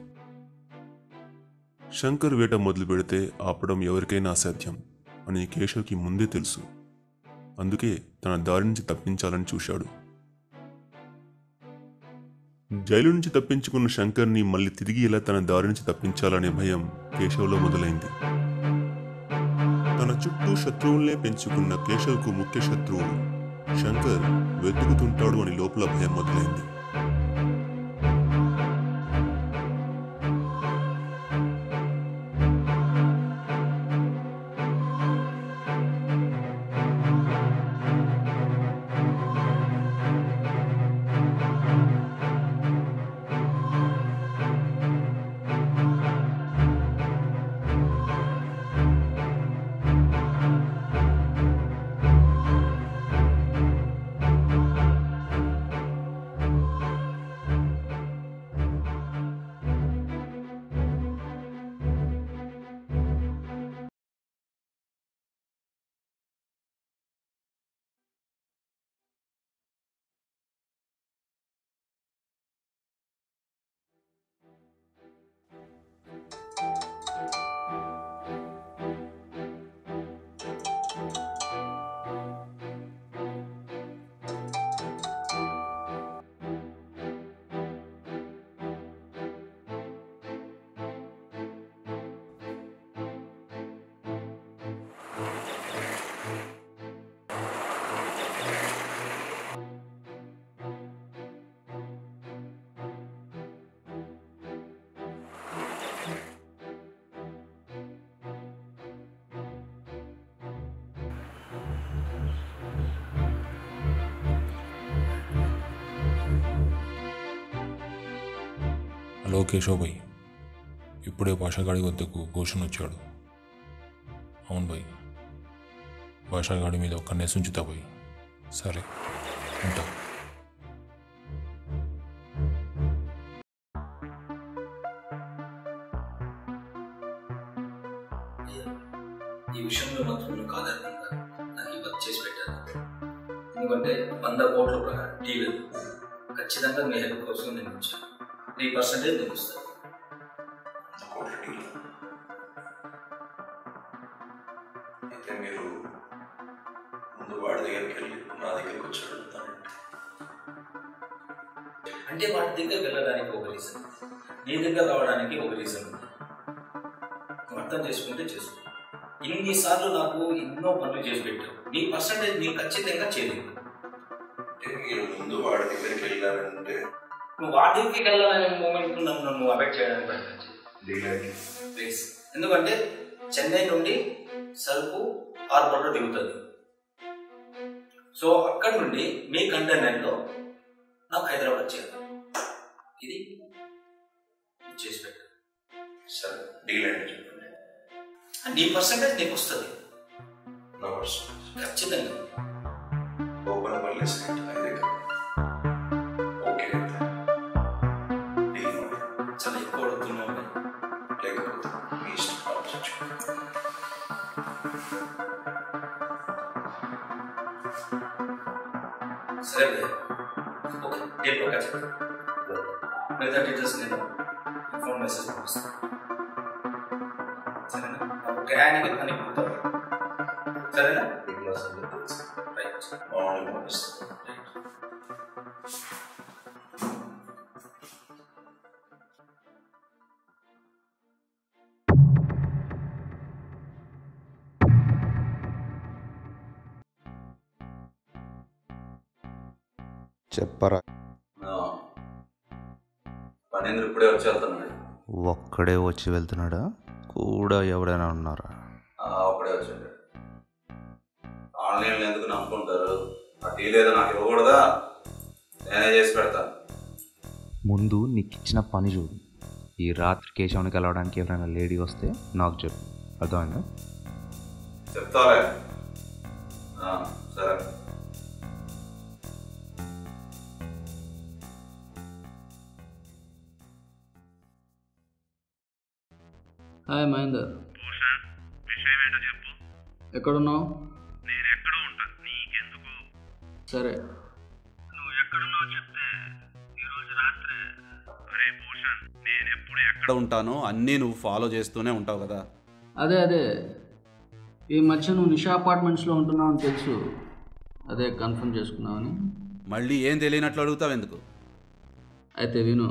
శంకర్ వేట మొదలు పెడితే ఆపడం ఎవరికైనా అసాధ్యం అని కేశవ్కి ముందే తెలుసు. అందుకే తన దారి నుంచి తప్పించాలని చూశాడు. జైలు నుంచి తప్పించుకున్న శంకర్ని మళ్ళీ తిరిగి ఎలా తన దారి నుంచి తప్పించాలనే భయం కేశవ్లో మొదలైంది. తన చుట్టూ శత్రువుల్నే పెంచుకున్న కేశవ్కు ముఖ్య శత్రువు శంకర్ వెతుకుతుంటాడు అని లోపల భయం మొదలైంది. హలో కేశవ్ భాయ్, ఇప్పుడే భాషాగాడి వద్దకు భూషణ్ వచ్చాడు. అవును భాయ్, భాషాగాడి మీద ఒక్క నెస్ ఉంచుతా భాయ్. సరే ఉంటా. ఈ విషయంలో మాత్రం నువ్వు కాదనుకుంటా నాకు ఈ వర్క్ చేసి పెట్టాను. ఎందుకంటే 100 కోట్ల టీవీ ఖచ్చితంగా మీ హెల్ప్ కోసం నేను వచ్చాను. 3% నేను ఇస్తాను. అయితే మీరు ముందు వాడి దగ్గరికి వెళ్ళి నా దగ్గరికి వచ్చి అడుగుతానండి. అంటే వాడి దగ్గరికి వెళ్ళడానికి ఒక రీజన్, నీ దగ్గర రావడానికి ఒక రీజన్ ఉంది. నువ్వు అర్థం చేసుకుంటే చేసుకో. ఇన్నిసార్లు నాకు ఎన్నో పనులు చేసి పెట్టావు, నీ పర్సంటేజ్ నీకు ఖచ్చితంగా చేయలేదు. అంటే మీరు ముందు వాడి దగ్గరికి వెళ్ళారంటే నువ్వు వాడి దగ్గరికి వెళ్ళాలనే మూమెంట్ నువ్వు అవాయిడ్ చేయడానికి ప్రయత్నించు ప్లీజ్. ఎందుకంటే చెన్నై నుండి సరుకు హార్బర్లో దిగుతుంది. సో అక్కడి నుండి మీ కంటైనర్లో నాకు హైదరాబాద్ చేయాలి. ఇది చేసి పెట్టాను. సరే డీల్ ఏంటో చెప్పండి. నీ పర్సంటేజ్ నీకు వస్తుంది. నా పర్సంటేజ్ ఖచ్చితంగా. ఓపెనపల్లి స్ట్రీట్ 5 ఎకరాలు. ఓకే అయితే డీల్ చాలా ఎక్కువ అడుగుతున్నావు. లేకపోతే మీ ఇష్టం ఆలోచించుకోండి. సరే ఓకే, డేట్ పక్కా చెప్పండి. మిగతా డీటెయిల్స్ నేను ఫోన్ మెసేజ్ పంపిస్తాను. సరేనా? ఒక హ్యాండ్కి పని కుడతాను. సరేనా? రైట్. మార్నింగ్ పంపిస్తాను. చెప్పరా. పనేంద్ర ఇప్పుడే వచ్చి వెళ్తున్నాడు. ఒక్కడే వచ్చి వెళ్తున్నాడా? కూడా ఎవడైనా ఉన్నారా? అప్పుడే వచ్చాడు. ఆన్లైన్లో ఎందుకు నమ్ముకుంటారు? ఆ డీల్ ఏదో నాకు ఇవ్వకూడదా? నేనే చేసి పెడతాను. ముందు నీకు ఇచ్చిన పని చూడు. ఈ రాత్రి కేశవుని కలవడానికి ఎవరైనా లేడీ వస్తే నాకు చెప్పు. అర్థమైందా? చెప్తాలే. సరే. హాయ్ మహేందర్. ఎక్కడున్నావు? నేను ఎక్కడో ఉంటా, నీకెందుకు? సరే. నువ్వు ఎక్కడున్నావు చెప్తే ఈరోజు రాత్రి. అరే భూషణ్, నేను ఎప్పుడు ఎక్కడ ఉంటానో అన్నీ నువ్వు ఫాలో చేస్తూనే ఉంటావు కదా. అదే ఈ మధ్య నువ్వు నిషా అపార్ట్మెంట్స్లో ఉంటున్నావు అని తెలుసు. అదే కన్ఫర్మ్ చేసుకున్నావని. మళ్ళీ ఏం తెలియనట్లు అడుగుతావు ఎందుకు? అయితే విను,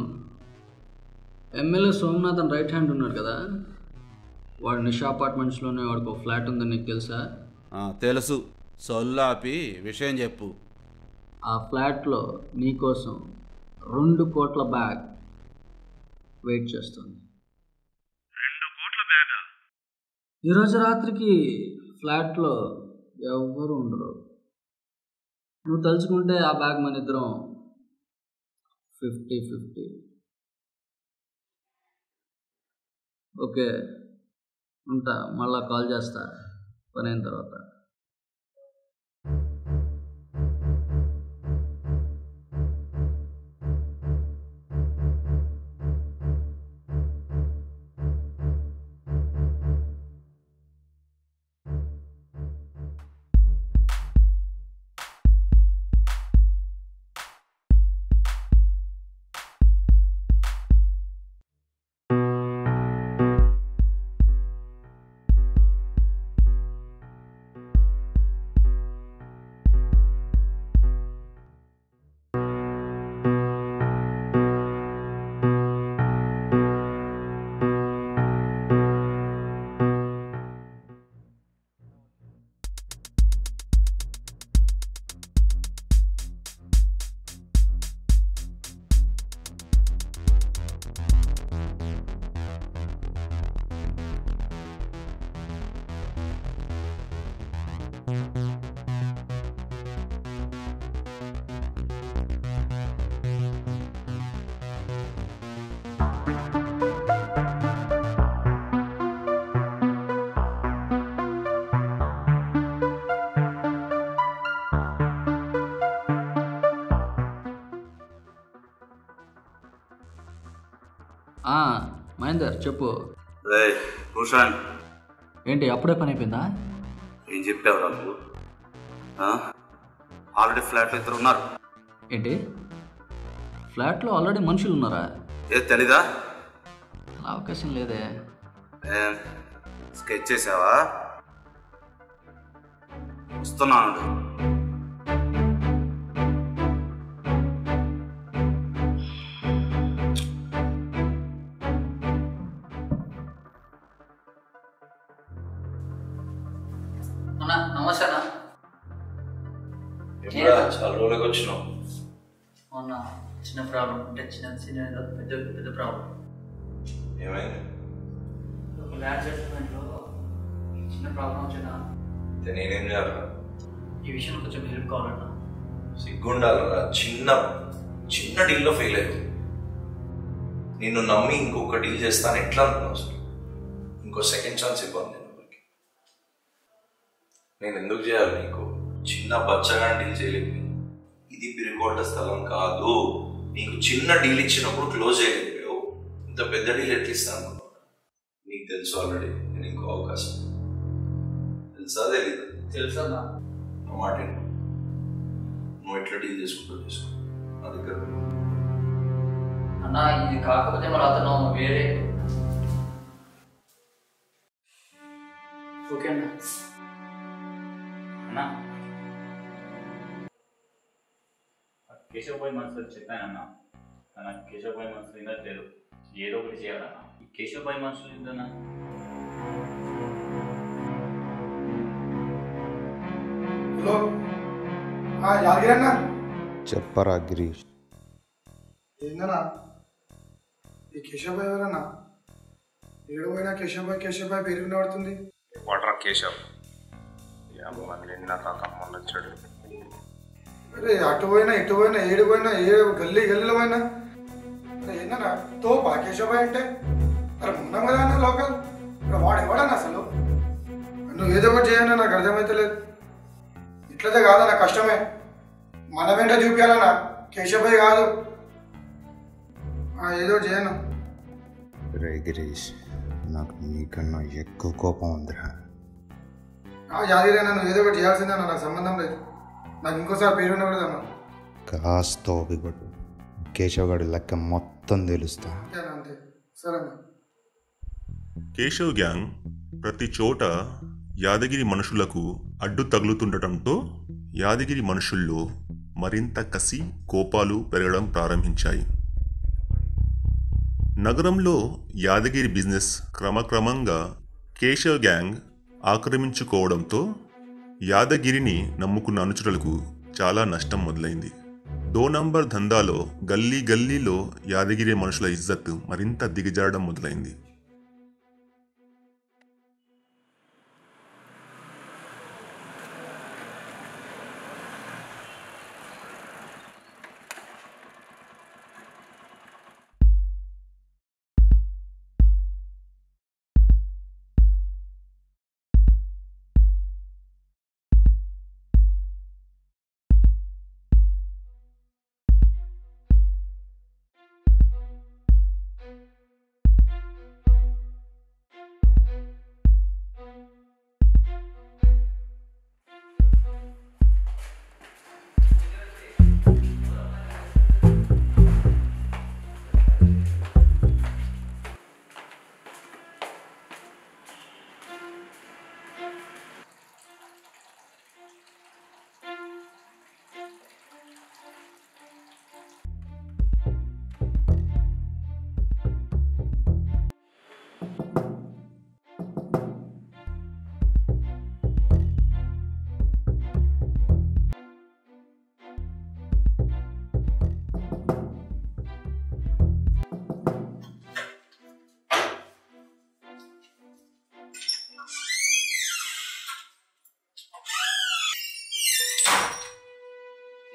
ఎమ్మెల్యే సోమనాథన్ రైట్ హ్యాండ్ ఉన్నాడు కదా, వాడు నిషా అపార్ట్మెంట్స్లోనే వాడికి ఒక ఫ్లాట్ ఉందని నీకు తెలుసా? తెలుసు. సొల్లాపి విషయం చెప్పు. ఆ ఫ్లాట్లో నీకోసం 2 కోట్ల బ్యాగ్ వెయిట్ చేస్తుంది. 2 కోట్ల బ్యాగా? ఈరోజు రాత్రికి ఫ్లాట్లో ఎవ్వరూ ఉండరు. నువ్వు తలుచుకుంటే ఆ బ్యాగ్ మన ఇద్దరం 50-50. ఓకే, ఉంటా. మళ్ళా కాల్ చేస్తా పని అయిన తర్వాత. మహేందర్ చెప్పు. భూషణ్, ఏంటి అప్పుడే పని అయిపోయిందా? ఏం చెప్పావు నువ్వు? ఆల్రెడీ ఫ్లాట్లో 2 ఉన్నారు. ఏంటి ఫ్లాట్లో ఆల్రెడీ మనుషులు ఉన్నారా? ఏ తెలీదా? అవకాశం లేదే. స్కెచ్ చేసావా? వస్తున్నాను. నమస్తే అన్న. చాలా రోజులకు వచ్చినావు. మొన్న చిన్న ప్రాబ్లం, అంటే చిన్న పెద్ద ప్రాబ్లం. ఏమైంది? ల్యాండ్ సెటిల్మెంట్లో చిన్న ప్రాబ్లం వచ్చినా. నేనేం చేయాలి? ఈ విషయంలో కొంచెం హెల్ప్ కావాలన్నా. సిగ్గుండాలరా, చిన్న డీల్లో ఫెయిల్ అయ్యావు. నిన్ను నమ్మి ఇంకొక డీల్ చేస్తాను ఎట్లా అనుకున్నావు అసలు? ఇంకో సెకండ్ ఛాన్స్ ఇవ్వను నేను ఎవరికి. నేను ఎందుకు చేయాలి నీకు? చిన్న బచ్చగా డీల్ చేయలేకపోయింది. ఇది పిరికోట స్థలం కాదు. నీకు చిన్న డీల్ ఇచ్చినప్పుడు క్లోజ్ చేయలేకపోయావు. ఇంత పెద్ద డీల్ ఎట్లా ఇస్తాను? నీకు తెలుసు ఆల్రెడీ నేను ఇంకో అవకాశం. తెలుసా తెలీదు? తెలుసా నా మాట విను. నువ్వు ఎట్లా డీల్ చేసుకుంటావు చేసుకో. నా దగ్గర అన్న ఇది కాకపోతే మరి అతను వేరే. ఓకే అన్న. అన్నా కేశవ్ బాయ్ మనసులో చెప్పానన్నా, కానీ కేశవ్ బాయ్ మనసులో వినట్లేదు. ఏదో ఒకటి చేయాలన్నా. ఈ కేశవ్ బాయ్ మనసులో ఏంటన్నా? హలో యాదగిరన్నా, చెప్పరా గిరీష్. ఏందన్నా ఈ కేశవ్ ఎవరన్నా? ఏడు పోయినా కేశవ్ బాయ్ పేరు వినబడుతుంది. వాటర్ కేశవ్ నిన్న కాక మొన్న వచ్చాడు. అరే అటు పోయినా ఇటు పోయినా ఏడు పోయినా ఏ గల్లీలో పోయినా అరే ఏందన్నా తోపా కేశవ్ బాయ్ అంటే? అరే ఉన్నాం కదా అన్న లోకల్. ఇక్కడ వాడు ఎవడన్నా అసలు? నువ్వు ఏదో ఒకటి చేయన్నా, నాకు అర్థమైతలేదు. ఇట్లదే కాదన్నా, కష్టమే. మన వెంట చూపించాలన్నా, కేశవ్ బాయ్ కాదు. ఏదో చేయను. రే గిరీష్, నాకు నీకన్నా ఎక్కువ కోపం ఉందిరా. యాదగిరైనా నువ్వు ఏదో ఒకటి చేయాల్సిందన్నా, నాకు సంబంధం లేదు. నాకు ఇంకోసారి పేరు ఉండకూడదన్నా. కాస్త ఓపికపడు, కేశవ్ గారి లెక్క మొత్తం తెలుస్తా. అంతే సరే. కేశవ్ గ్యాంగ్ ప్రతి చోట యాదగిరి మనుషులకు అడ్డు తగులుతుండటంతో యాదగిరి మనుషుల్లో మరింత కసి కోపాలు పెరగడం ప్రారంభించాయి. నగరంలో యాదగిరి బిజినెస్ క్రమక్రమంగా కేశవ్ గ్యాంగ్ ఆక్రమించుకోవడంతో యాదగిరిని నమ్ముకున్న అనుచరులకు చాలా నష్టం మొదలైంది. 2 నంబర్ దందాలో గల్లీలో యాదగిరి మనుషుల ఇజ్జత్ మరింత దిగజారడం మొదలైంది.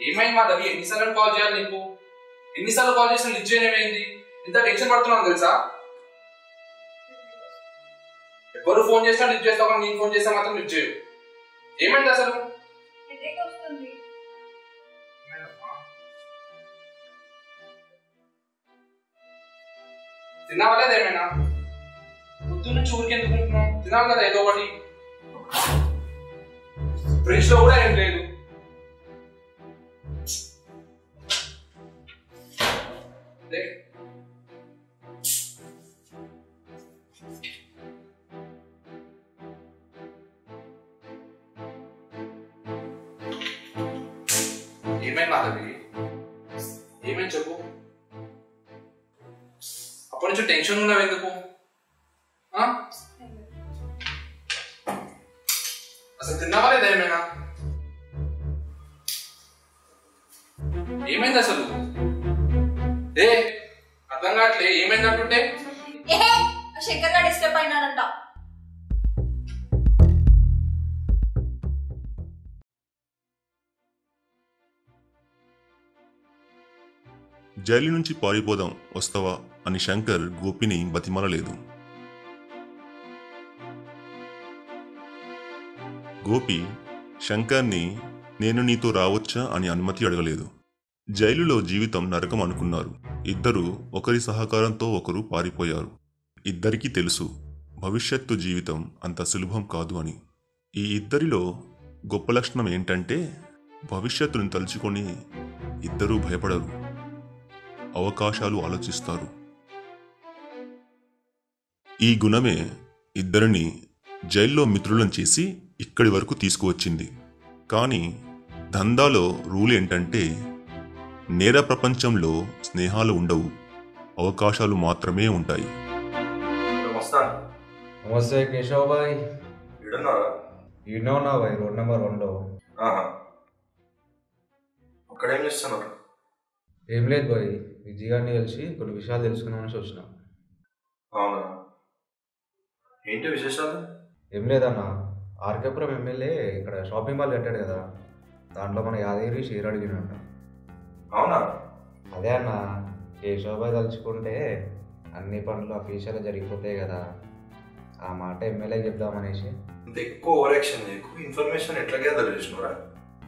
ఏమైంది మాధవి? ఎన్నిసార్లు కాల్ చేయాలి నీకు? ఎన్నిసార్లు కాల్ చేసిన లిఫ్ట్ చేయనేమైంది? ఇంత టెన్షన్ పడుతున్నాను తెలుసా? ఎవరు ఫోన్ చేసినా లిఫ్ట్ చేస్తావు, కానీ నేను ఫోన్ చేస్తే మాత్రం లిఫ్ట్ చేయు. ఏమైంది అసలు? తిన్నావా లేదా ఏమైనా? పొద్దున్న నుంచి ఊరికి ఎందుకు ఉంటున్నావు? తినాలి కదా ఏదో ఒకటి. ఫ్రిడ్జ్ లో కూడా ఏం లేదు. ఏమైంది మాధవి? ఏమైంది చెప్పు. అప్పటి నుంచి టెన్షన్ ఉన్నావు ఎందుకు? అసలు తిన్నావా లేదా ఏమైనా? ఏమైంది అసలు? ఏ అర్థం కావట్లే, ఏమైంది అంటుంటే? శంకర్ గారు డిస్టర్బ్ అయినాడంట. జైలు నుంచి పారిపోదాం వస్తావా అని శంకర్ గోపిని బతిమాలలేదు. గోపి శంకర్ని నేను నీతో రావచ్చా అని అనుమతి అడగలేదు. జైలులో జీవితం నరకం అనుకున్నారు. ఇద్దరు ఒకరి సహకారంతో ఒకరు పారిపోయారు. ఇద్దరికీ తెలుసు భవిష్యత్తు జీవితం అంత సులభం కాదు అని. ఈ ఇద్దరిలో గొప్ప లక్షణం ఏంటంటే భవిష్యత్తును తలుచుకొని ఇద్దరూ భయపడరు, అవకాశాలు ఆలోచిస్తారు. ఈ గుణమే ఇద్దరిని జైల్లో మిత్రులను చేసి ఇక్కడి వరకు తీసుకువచ్చింది. కానీ దందాలో రూల్ ఏంటంటే నేర ప్రపంచంలో స్నేహాలు ఉండవు, అవకాశాలు మాత్రమే ఉంటాయి. నమస్తే కేశవ్ భాయ్. ఈడనే ఉన్నా భాయ్, రోడ్ నెంబర్ 1లో. అక్కడేం చేస్తున్నారు? ఏం లేదు భాయ్, విజయ్ గారిని కలిసి కొన్ని విషయాలు తెలుసుకుందామని వచ్చిన. అవునా, ఏంటి విశేషాలు? ఏం లేదన్న, ఆర్కేపురం ఎమ్మెల్యే ఇక్కడ షాపింగ్ మాల్ కట్టాడు కదా, దాంట్లో మన యాదగిరి షేర్ అడిగినంట. అవునా? అదే అన్న, కేశవ్ భాయ్ తలుచుకుంటే అన్ని పనులు అఫీషియల్గా జరిగిపోతాయి కదా, ఆ మాట ఎమ్మెల్యే చెప్దామనేసి. ఇంత ఎక్కువ ఓవర్ యాక్షన్ చేయకు. ఇన్ఫర్మేషన్ ఎట్లా గ్యాదర్ చేసినవరా?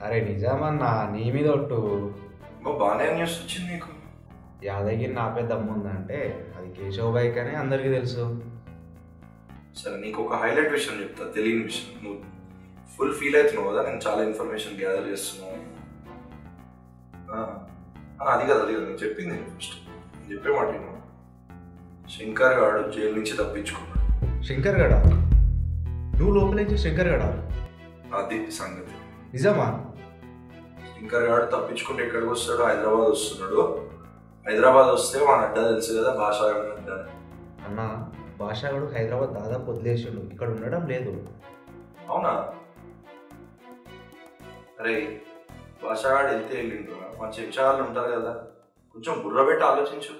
అరే నిజామన్నా, నీ మీద ఒట్టు. బాగానే న్యూస్ వచ్చింది నీకు. యాదగిరి నా పెద్ద దమ్ముందంటే అది కేశవ్ భాయ్ కానీ అందరికీ తెలుసు. సరే, నీకు ఒక హైలైట్ విషయం చెప్తా, తెలియని విషయం. నువ్వు ఫుల్ ఫీల్ అవుతున్నావు కదా నేను చాలా ఇన్ఫర్మేషన్ గ్యాదర్ చేస్తున్నాను. అది కదా నేను చెప్పింది. ఫస్ట్ చెప్పే మాట శంకర్ గాడు జైలు నుంచి తప్పించుకున్నాడు. శంకర్ గడా? నువ్వు లోపలించి శంకర్ గడా? అది సంగతి. నిజమా? శంకర్ గాడు తప్పించుకుంటే ఎక్కడికి వస్తాడు? హైదరాబాద్ వస్తున్నాడు. హైదరాబాద్ వస్తే మన అడ్డా తెలుసు కదా, భాషా అడ్డా. అన్న, భాషాగడు హైదరాబాద్ దాదాపు వదిలేసాడు, ఇక్కడ ఉండడం లేదు. అవునా? అరే భాషాగాడు వెళ్తే వెళ్ళిండు, మా చెంచాలు ఉంటారు కదా, కొంచెం బుర్ర పెట్టి ఆలోచించు.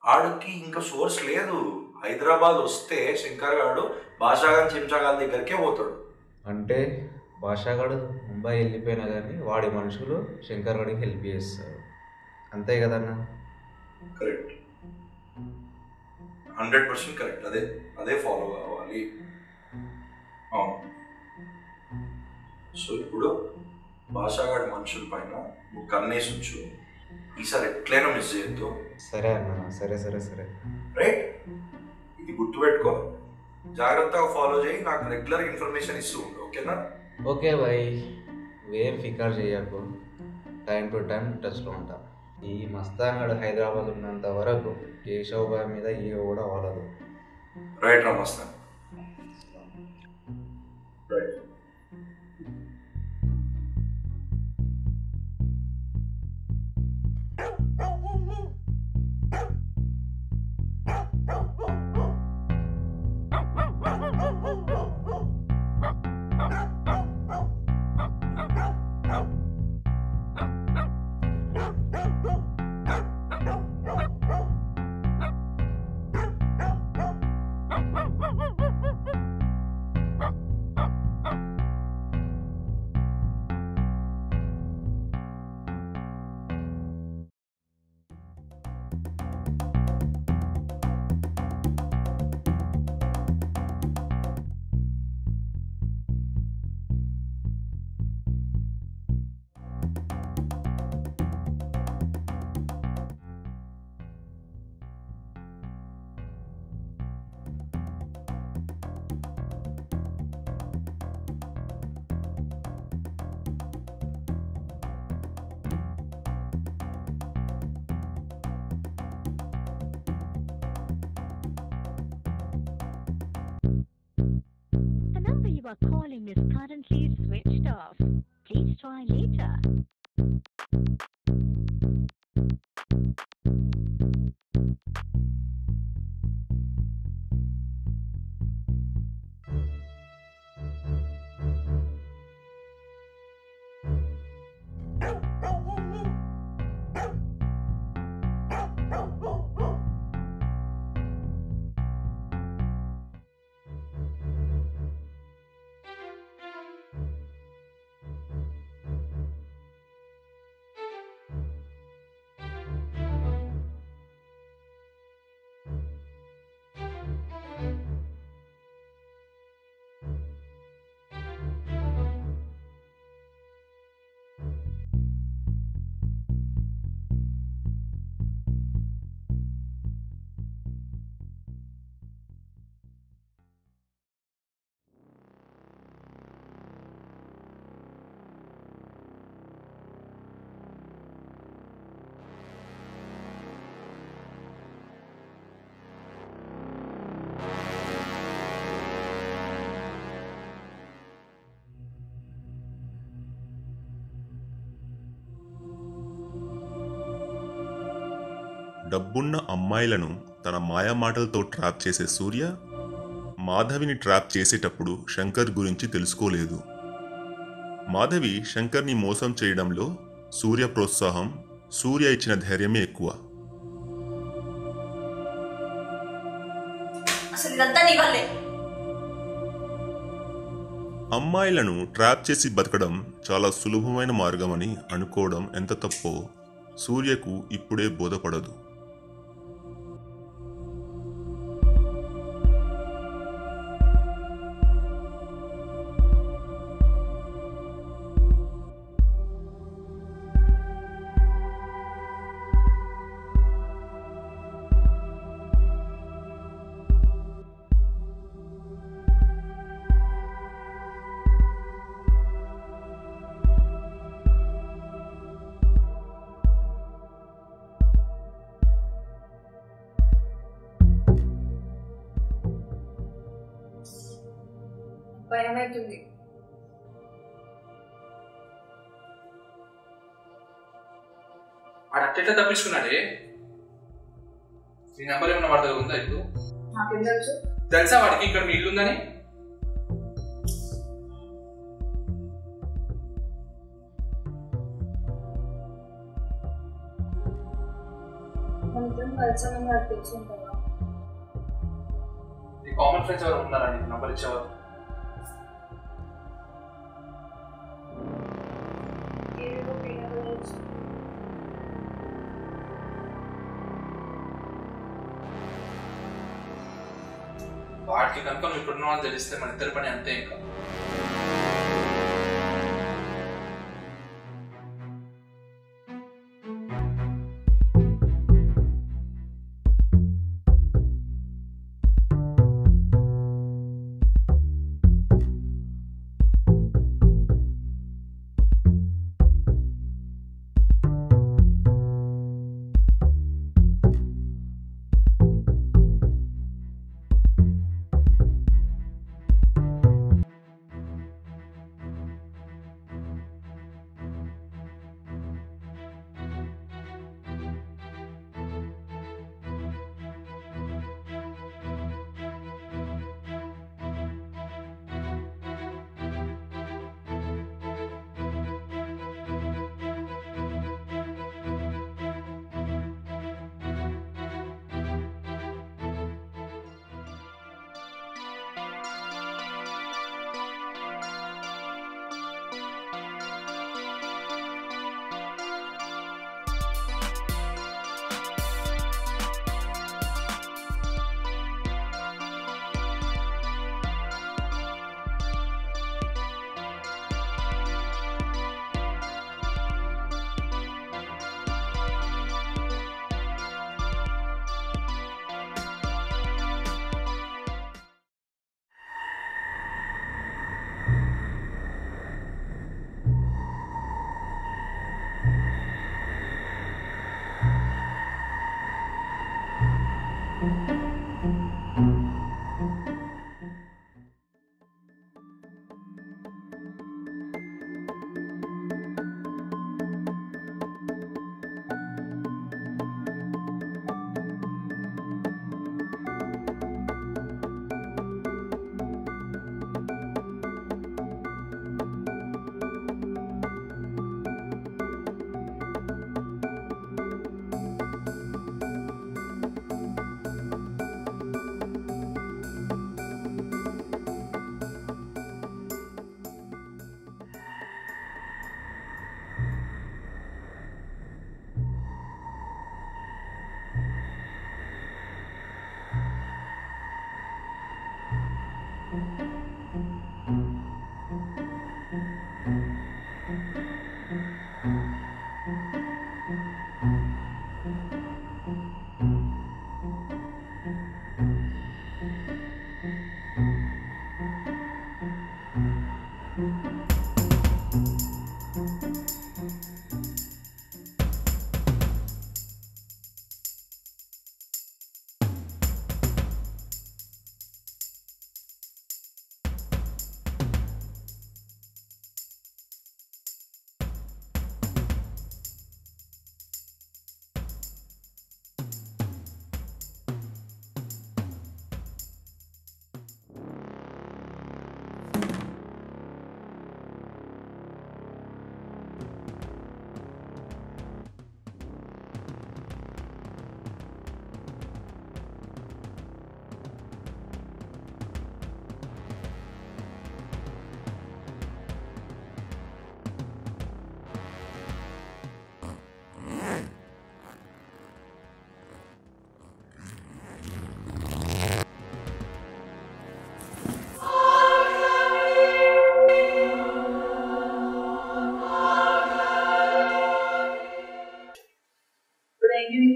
ఆడికి ఇంకా సోర్స్ లేదు. హైదరాబాద్ వస్తే శంకర్ గాడు భాషాగాని చెంచాగాల దగ్గరికే పోతాడు. అంటే భాషాగాడు ముంబై వెళ్ళిపోయినా కానీ వాడి మనుషులు శంకర్ గడికి హెల్ప్ చేస్తారు, అంతే కదన్నా? Correct, 100% correct. అదే ఫాలో కావాలి. అవును. సో ఇప్పుడు భాషాగాడి మనుషుల పైన నువ్వు కన్నేసి ఉంచు. ఈసారి ఎట్లయినా మిస్ చేయొద్దు. సరే అన్న, సరే సరే సరే. రైట్, ఇది గుర్తుపెట్టుకో, జాగ్రత్తగా ఫాలో చేయి. నాకు రెగ్యులర్ ఇన్ఫర్మేషన్ ఇస్తూ ఉండు, ఓకేనా? ఓకే బాయ్, వేం ఫికర్ చేయకు, టైం టు టైం టచ్లో ఉంటా. ఈ మస్తాంగాడు హైదరాబాద్ ఉన్నంత వరకు కేశవ్ బాయ్ మీద ఏ కూడా వాళ్ళదు. రైట్ రా Mastan. Right. The number you are calling is currently switched off. Please try later. డబ్బున్న అమ్మాయిలను తన మాయమాటలతో ట్రాప్ చేసే సూర్య మాధవిని ట్రాప్ చేసేటప్పుడు శంకర్ గురించి తెలుసుకోలేదు. మాధవి శంకర్ని మోసం చేయడంలో సూర్య ప్రోత్సాహం, సూర్య ఇచ్చిన ధైర్యమే ఎక్కువ. అసలు ఇదంతా నీ వల్లే. అమ్మాయిలను ట్రాప్ చేసి బతకడం చాలా సులభమైన మార్గమని అనుకోవడం ఎంత తప్పో సూర్యకు ఇప్పుడే బోధపడదు. భయమవుతుంది. వాడు అట్టెట్లా తప్పించుకున్నాడే? నీ నెంబర్ ఏమన్నా వాడి దగ్గర ఉందా ఇప్పుడు? నాకేం తెలుసు? తెలుసా వాడికి ఇక్కడ మీ ఇల్లు ఉందని? మనిద్దరం కలిసామని వాడికి తెలిసి ఉంటుందా? నీ కామన్ ఫ్రెండ్స్ ఎవరు ఉన్నారా నీకు నంబర్ ఇచ్చేవారు? వాడికి కనుక నువ్వు ఇప్పుడున్న వాళ్ళు తెలిస్తే మన ఇద్దరి పని అంతే ఇంకా.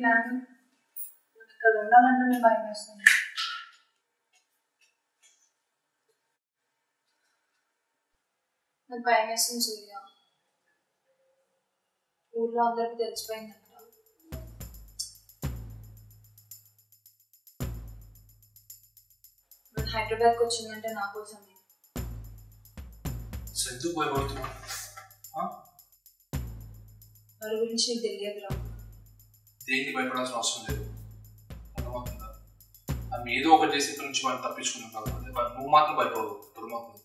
ప్లాన్? ఇక్కడ ఉండాలంటే భయం వేస్తుంది. నాకు భయం వేస్తుంది సూర్య. ఊర్లో అందరికి తెలిసిపోయిందంట. నేను హైదరాబాద్కి వచ్చిందంటే నా కోసమే. ఎందుకు భయపడుతున్నా? వాళ్ళ గురించి నీకు తెలియదురా. దేనికి భయపడాల్సిన అవసరం లేదు. అర్థమవుతుందా? ఆమె ఏదో ఒకటి చేసి ఇక్కడ నుంచి వాళ్ళు తప్పించుకున్నాం కాబట్టి నువ్వు మాత్రం భయపడవు. దుర్మార్గం.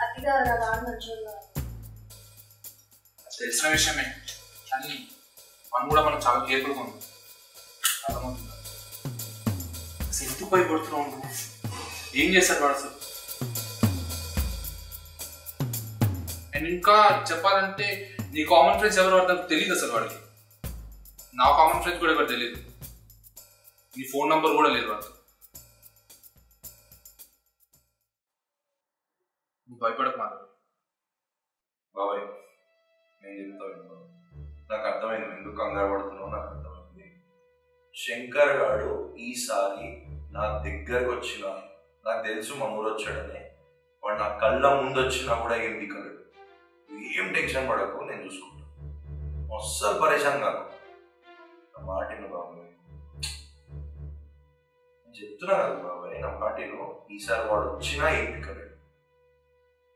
అతిగా వాడు మంచిగా తెలిసిన విషయమే, కానీ మనం కూడా మనం చాలా కేర్ఫుల్గా ఉన్నాం. అర్థమవుతుందా? అసలు ఎందుకు భయపడుతున్నావు నువ్వు? ఏం చేస్తాడు వాడు అసలు? అండ్ ఇంకా చెప్పాలంటే నీ కామన్ ఫ్రెండ్స్ ఎవరు వాడు నాకు తెలియదు అసలు. వాడికి నా కామన్ ఫ్రెండ్స్ కూడా ఎవరు తెలియదు. నీ ఫోన్ నంబర్ కూడా లేదు వాడు. నువ్వు భయపడకు మాత్రం. బాబాయ్ నేను చెప్తా, నాకు అర్థమైంది ఎందుకు కంగారు పడుతున్నావు. నాకు అర్థమైంది. శంకర్ గారు ఈసారి నా దగ్గరకు వచ్చిన, నాకు తెలుసు మా ఊరు వచ్చాడని, వాడు నా కళ్ళ ముందు వచ్చినా కూడా ఏం దిక్కడు. ఏం టెన్షన్ పడకు, నేను చూసుకుంటాను. అస్సలు పరేషాన్ కాకు. నా మాటిను బాబాయ్, నేను చెప్తున్నా కదా బాబాయ్, నా మాటిను. ఈసారి వాడు వచ్చినా ఏం దిక్కడు.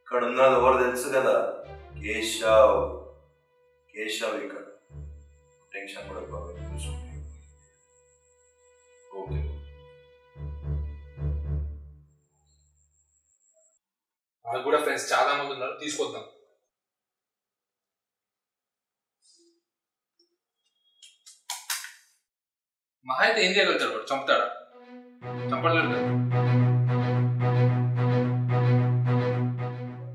ఇక్కడ ఉన్నది ఎవరు తెలుసు కదా, కేశవ్. కేశవ్ ఇక్కడ. టెన్షన్ కూడా బాబాయ్ చూసుకుంటాను. ఓకే. నాకు కూడా ఫ్రెండ్స్ చాలా మంది ఉన్నారు, తీసుకొద్దాం. మహా అయితే ఏం చేయగలుగుతాడు వాడు? చంపుతాడా? చంపలేడు కదా.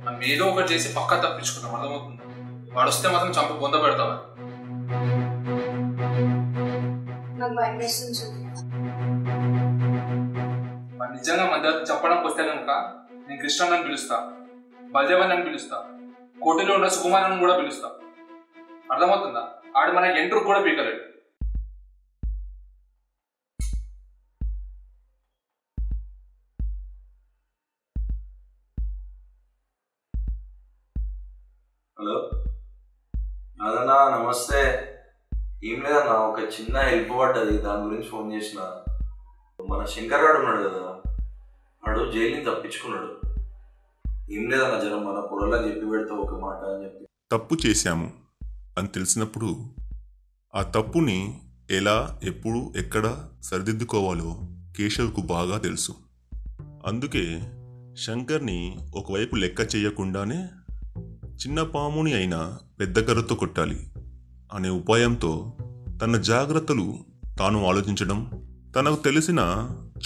మనం ఏదో ఒకటి చేసి పక్కా తప్పించుకున్నాం. అర్థమవుతుంది? వాడు వస్తే మాత్రం చంప పొంద పెడతావా? నాకు భయం వేస్తుంది. వాడు నిజంగా మన దగ్గర చెప్పడానికి వస్తే కనుక నేను కృష్ణన్ అని పిలుస్తా, బలదేవన్ అని పిలుస్తా, కోటిలో ఉన్న సుకుమారన్ కూడా పిలుస్తా. అర్థమవుతుందా? ఆడు మన ఎంట్రు కూడా పీకలేడు. హలో అదన్నా, నమస్తే. ఏం లేదన్నా, ఒక చిన్న హెల్ప్ పడ్డది, దాని గురించి ఫోన్ చేసిన. మన శంకర్ గారు ఉన్నాడు కదా, వాడు జైలు నుంచి తప్పించుకున్నాడు. ఏం లేదన్నా, జనం మన పొరలా చెప్పి పెడతా ఒక మాట అని చెప్పి. తప్పు చేశాము అని తెలిసినప్పుడు ఆ తప్పుని ఎలా, ఎప్పుడు, ఎక్కడ సరిదిద్దుకోవాలో కేశవ్కు బాగా తెలుసు. అందుకే శంకర్ని ఒకవైపు లెక్క చేయకుండానే చిన్న పాముని అయినా పెద్ద కర్రతో కొట్టాలి అనే ఉపాయంతో తన జాగ్రత్తలు తాను ఆలోచించడం, తనకు తెలిసిన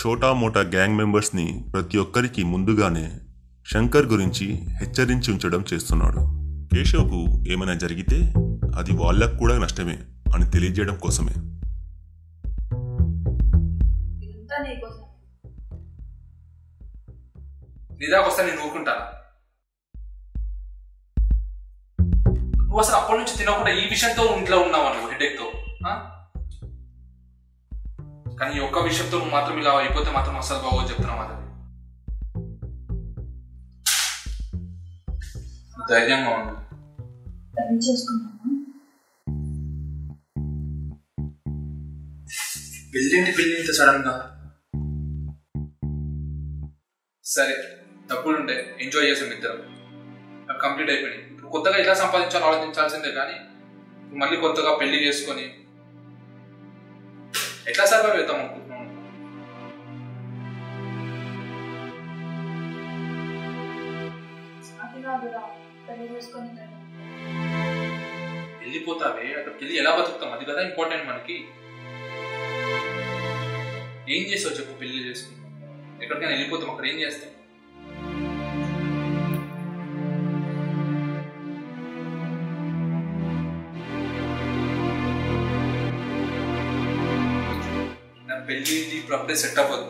చోటా మోటా గ్యాంగ్ మెంబర్స్ని ప్రతి ఒక్కరికి ముందుగానే శంకర్ గురించి హెచ్చరించి ఉంచడం చేస్తున్నాడు. కేశవ్కు ఏమైనా జరిగితే అది వాళ్ళకు కూడా నష్టమే అని తెలియజేయడం కోసమే. నిదాకొస్తా నేను ఊరుకుంటాను. నువ్వు అసలు అప్పటి నుంచి తినకుండా ఈ విషయంతో ఇంట్లో ఉన్నావు నువ్వు, హెడేక్తో. కానీ ఈ ఒక్క విషయంతో నువ్వు మాత్రం ఇలా అయిపోతే మాత్రం అసలు బాగోదు చెప్తున్నావు. అది ధైర్యంగా ఉంది. పెళ్ళి ఇంత సడన్ గా. సరే డబ్బులుంటే ఎంజాయ్ చేసాం ఇద్దరం, కంప్లీట్ అయిపోయింది. ఇప్పుడు కొత్తగా ఎలా సంపాదించాలో ఆలోచించాల్సిందే, కానీ మళ్ళీ కొత్తగా పెళ్లి చేసుకొని ఎట్లా సర్వైవ్ అవుతాం అనుకుంటున్నాను. వెళ్ళిపోతావే, అక్కడికి వెళ్ళి ఎలా బతుకుతాం? అది కదా ఇంపార్టెంట్ మనకి. ఏం చేస్తావు చెప్పు? పెళ్లి చేసుకుని ఎక్కడికైనా వెళ్ళిపోతాం, అక్కడ ఏం చేస్తాం? నా పెళ్లి ఇప్పుడు అప్పుడే సెట్ అవ్వదు.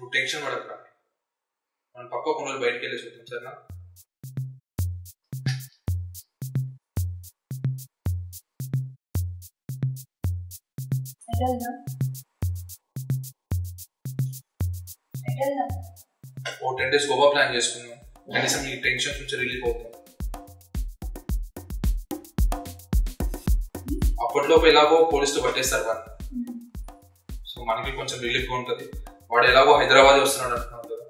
నువ్వు టెన్షన్ పడకరా, మన పక్క కొన్ని రోజులు బయటకు వెళ్ళి చూద్దాం సరేనా? ఓ 10 days గోవా ప్లాన్ చేసుకున్నాం, కనీసం ఈ టెన్షన్ నుంచి రిలీఫ్ అవుతాం. అప్పట్లోపు ఎలాగో పోలీసులు పట్టేస్తారు వాడిని, సో మనకి కొంచెం రిలీఫ్గా ఉంటుంది. వాడు ఎలాగో హైదరాబాద్ వస్తున్నాడు అంటున్నాడు కదా,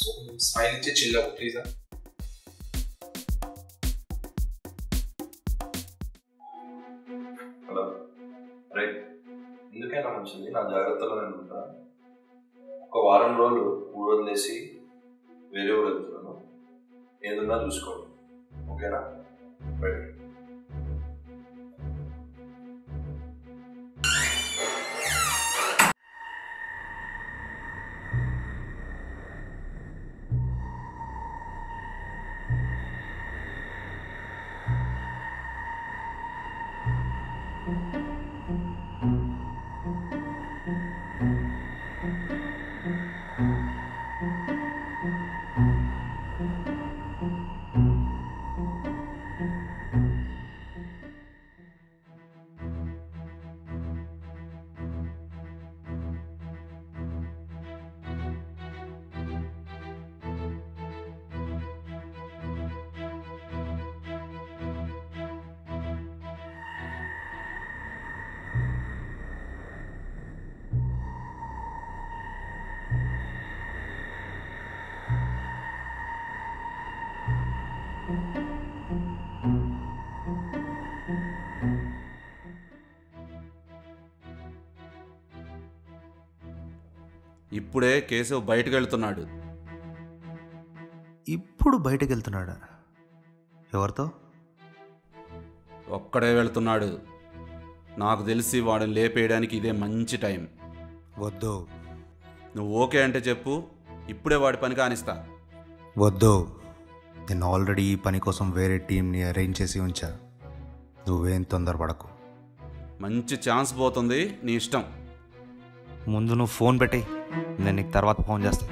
సో స్మైల్ ఇచ్చి చిల్ అవ్వు ప్లీజ్. హలో రైట్, ఎందుకైనా మంచిది నా జాగ్రత్తలో నేను ఉంటా. ఒక వారం రోజులు ఊరు వదిలేసి వేరే ఊరు వెళ్తున్నాను, ఏదన్నా చూసుకోండి ఓకేనా? రైట్. ఇప్పుడే కేశవ్ బయటకు వెళ్తున్నాడు. ఇప్పుడు బయటకు వెళ్తున్నాడా? ఎవరితో? ఒక్కడే వెళ్తున్నాడు. నాకు తెలిసి వాడిని లేపేయడానికి ఇదే మంచి టైం. వద్దు. నువ్వు ఓకే అంటే చెప్పు, ఇప్పుడే వాడి పని కానిస్తా. వద్దు, నేను ఆల్రెడీ ఈ పని కోసం వేరే టీంని అరేంజ్ చేసి ఉంచా. నువ్వేం తొందరపడకు. మంచి ఛాన్స్ పోతుంది, నీ ఇష్టం. ముందు నువ్వు ఫోన్ పెట్టే, నేను నీకు తర్వాత ఫోన్ చేస్తా.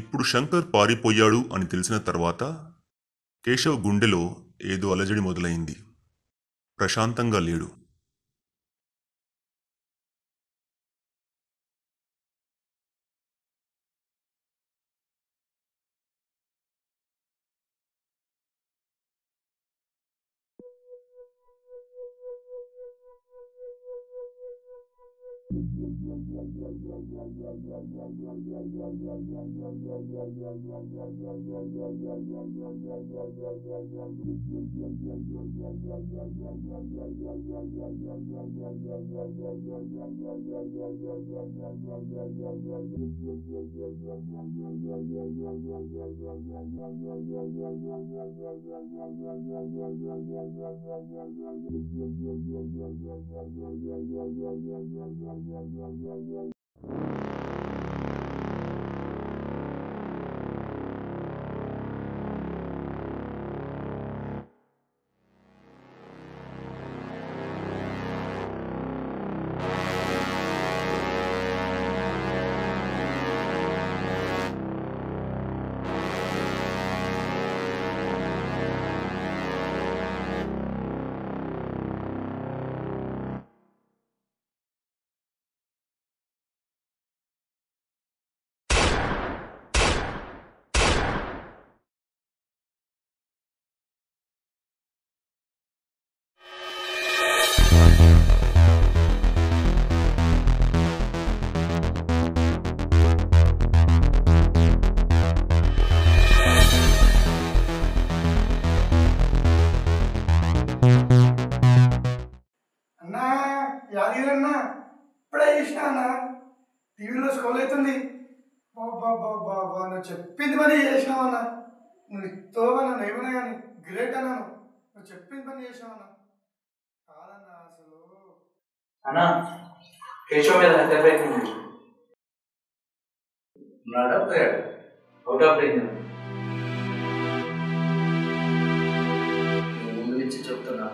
ఇప్పుడు శంకర్ పారిపోయాడు అని తెలిసిన తర్వాత కేశవ్ గుండెలో ఏదో అలజడి మొదలైంది. ప్రశాంతంగా లేడు. యాదగిరన్నా ఇప్పుడే చేసినా అన్న, టీవీలో స్క్రోల్ అవుతుంది. బాబా బాబా నువ్వు చెప్పింది పని చేసినావన్నా. నువ్వు ఇస్తోవన్నా, నేమన్నా కానీ గ్రేట్ అన్నాను. నువ్వు చెప్పింది పని చేసినావన్నా. కాదన్నా అసలు అన్నా కేశవ్ మీద హత్య ప్రయత్నం ఉంది. ఉన్నాడా పోయాడు? Out of danger. ముందు నుంచి చెప్తున్నా,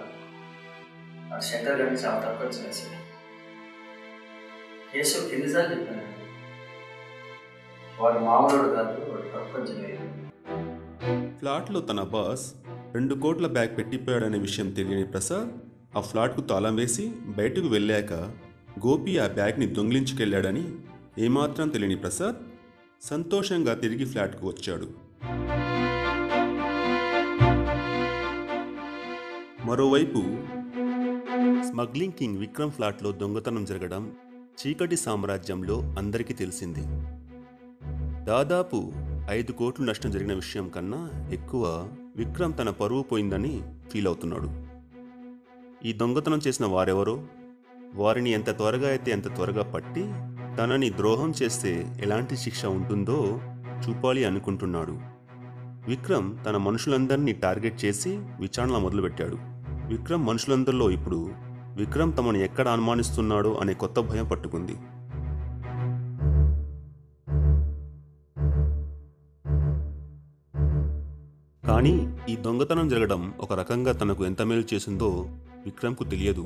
ఆ శంకర్ గారిని చాలా తక్కువ చేశాడు. కేశవ్ ఎన్నిసార్లు చెప్పాను, వాడు మామూలు కాదు, వాడు తక్కువ. ఫ్లాట్లో తన బాస్ 2 కోట్ల బ్యాగ్ పెట్టిపోయాడనే విషయం తెలియని ప్రసాద్ ఆ ఫ్లాట్కు తాళం వేసి బయటకు వెళ్ళాక గోపి ఆ బ్యాగ్ని దొంగిలించుకెళ్ళాడని ఏమాత్రం తెలియని ప్రసాద్ సంతోషంగా తిరిగి ఫ్లాట్కు వచ్చాడు. మరోవైపు స్మగ్లింగ్ కింగ్ విక్రమ్ ఫ్లాట్లో దొంగతనం జరగడం చీకటి సామ్రాజ్యంలో అందరికీ తెలిసింది. దాదాపు 5 కోట్లు నష్టం జరిగిన విషయం కన్నా ఎక్కువ విక్రమ్ తన పరువు పోయిందని ఫీల్ అవుతున్నాడు. ఈ దొంగతనం చేసిన వారెవరో, వారిని ఎంత త్వరగా అయితే ఎంత త్వరగా పట్టి తనని ద్రోహం చేస్తే ఎలాంటి శిక్ష ఉంటుందో చూపాలి అనుకుంటున్నాడు. విక్రమ్ తన మనుషులందరినీ టార్గెట్ చేసి విచారణ మొదలుపెట్టాడు. విక్రమ్ మనుషులందరిలో ఇప్పుడు విక్రమ్ తమను ఎక్కడ అనుమానిస్తున్నాడో అనే కొత్త భయం పట్టుకుంది. కానీ ఈ దొంగతనం జరగడం ఒక రకంగా తనకు ఎంత మేలు చేసిందో విక్రమ్కు తెలియదు.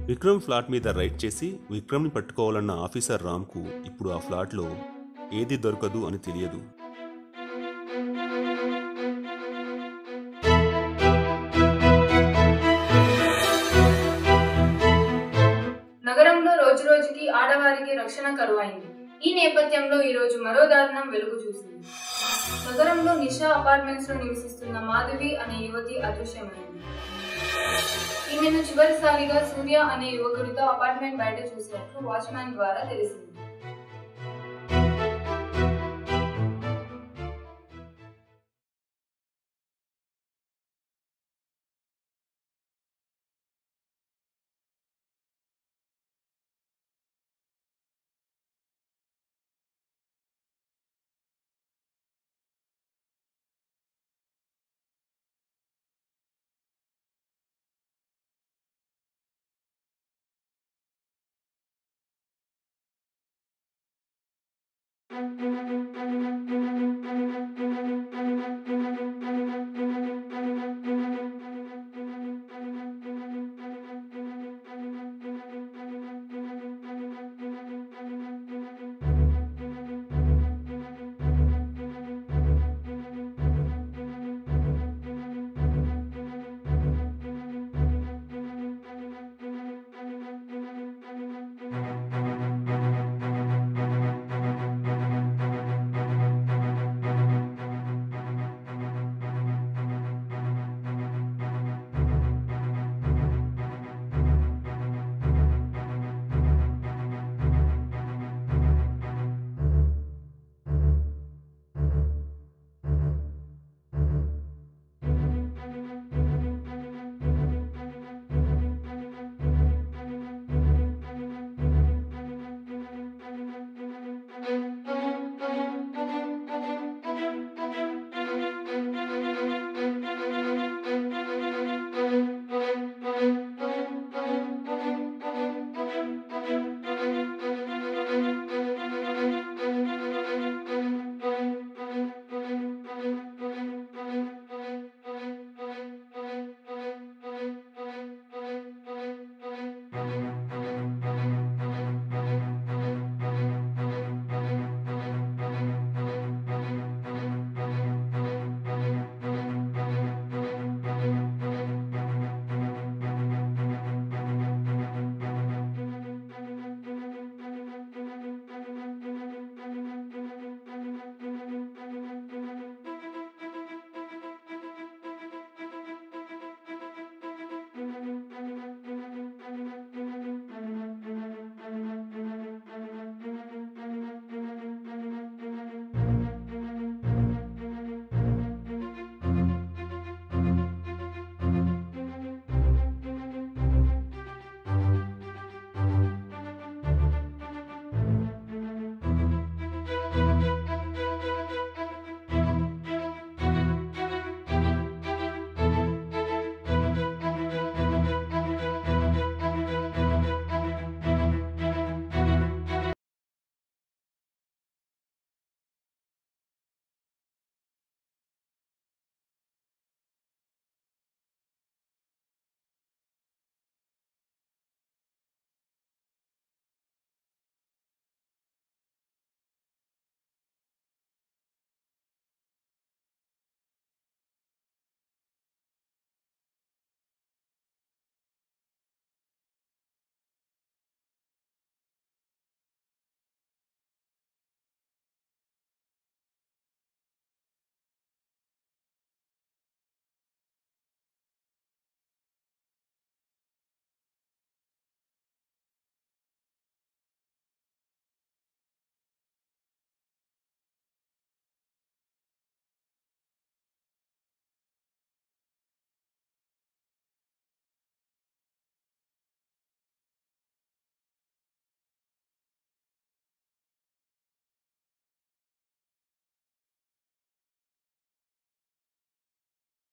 విక్రమ్ ఫ్లాట్ మీద రైడ్ చేసి విక్రమ్ని పట్టుకోవాలన్న ఆఫీసర్ రామ్కు ఇప్పుడు ఆ ఫ్లాట్లో ఏది దొరకదు అని తెలియదు. నగరంలో రోజురోజుకి ఆడవారికి రక్షణ కరువైంది. ఈ నేపథ్యంలో ఈరోజు మరో దారుణం వెలుగు చూసింది. నగరంలో నిషా అపార్ట్మెంట్స్ లో నివసిస్తున్న మాధవి అనే యువతి అదృశ్యమైంది. ఈమెను చివరిసారిగా సూర్య అనే యువకుడితో అపార్ట్మెంట్ బయట చూసినట్లు వాచ్మ్యాన్ ద్వారా తెలిసింది.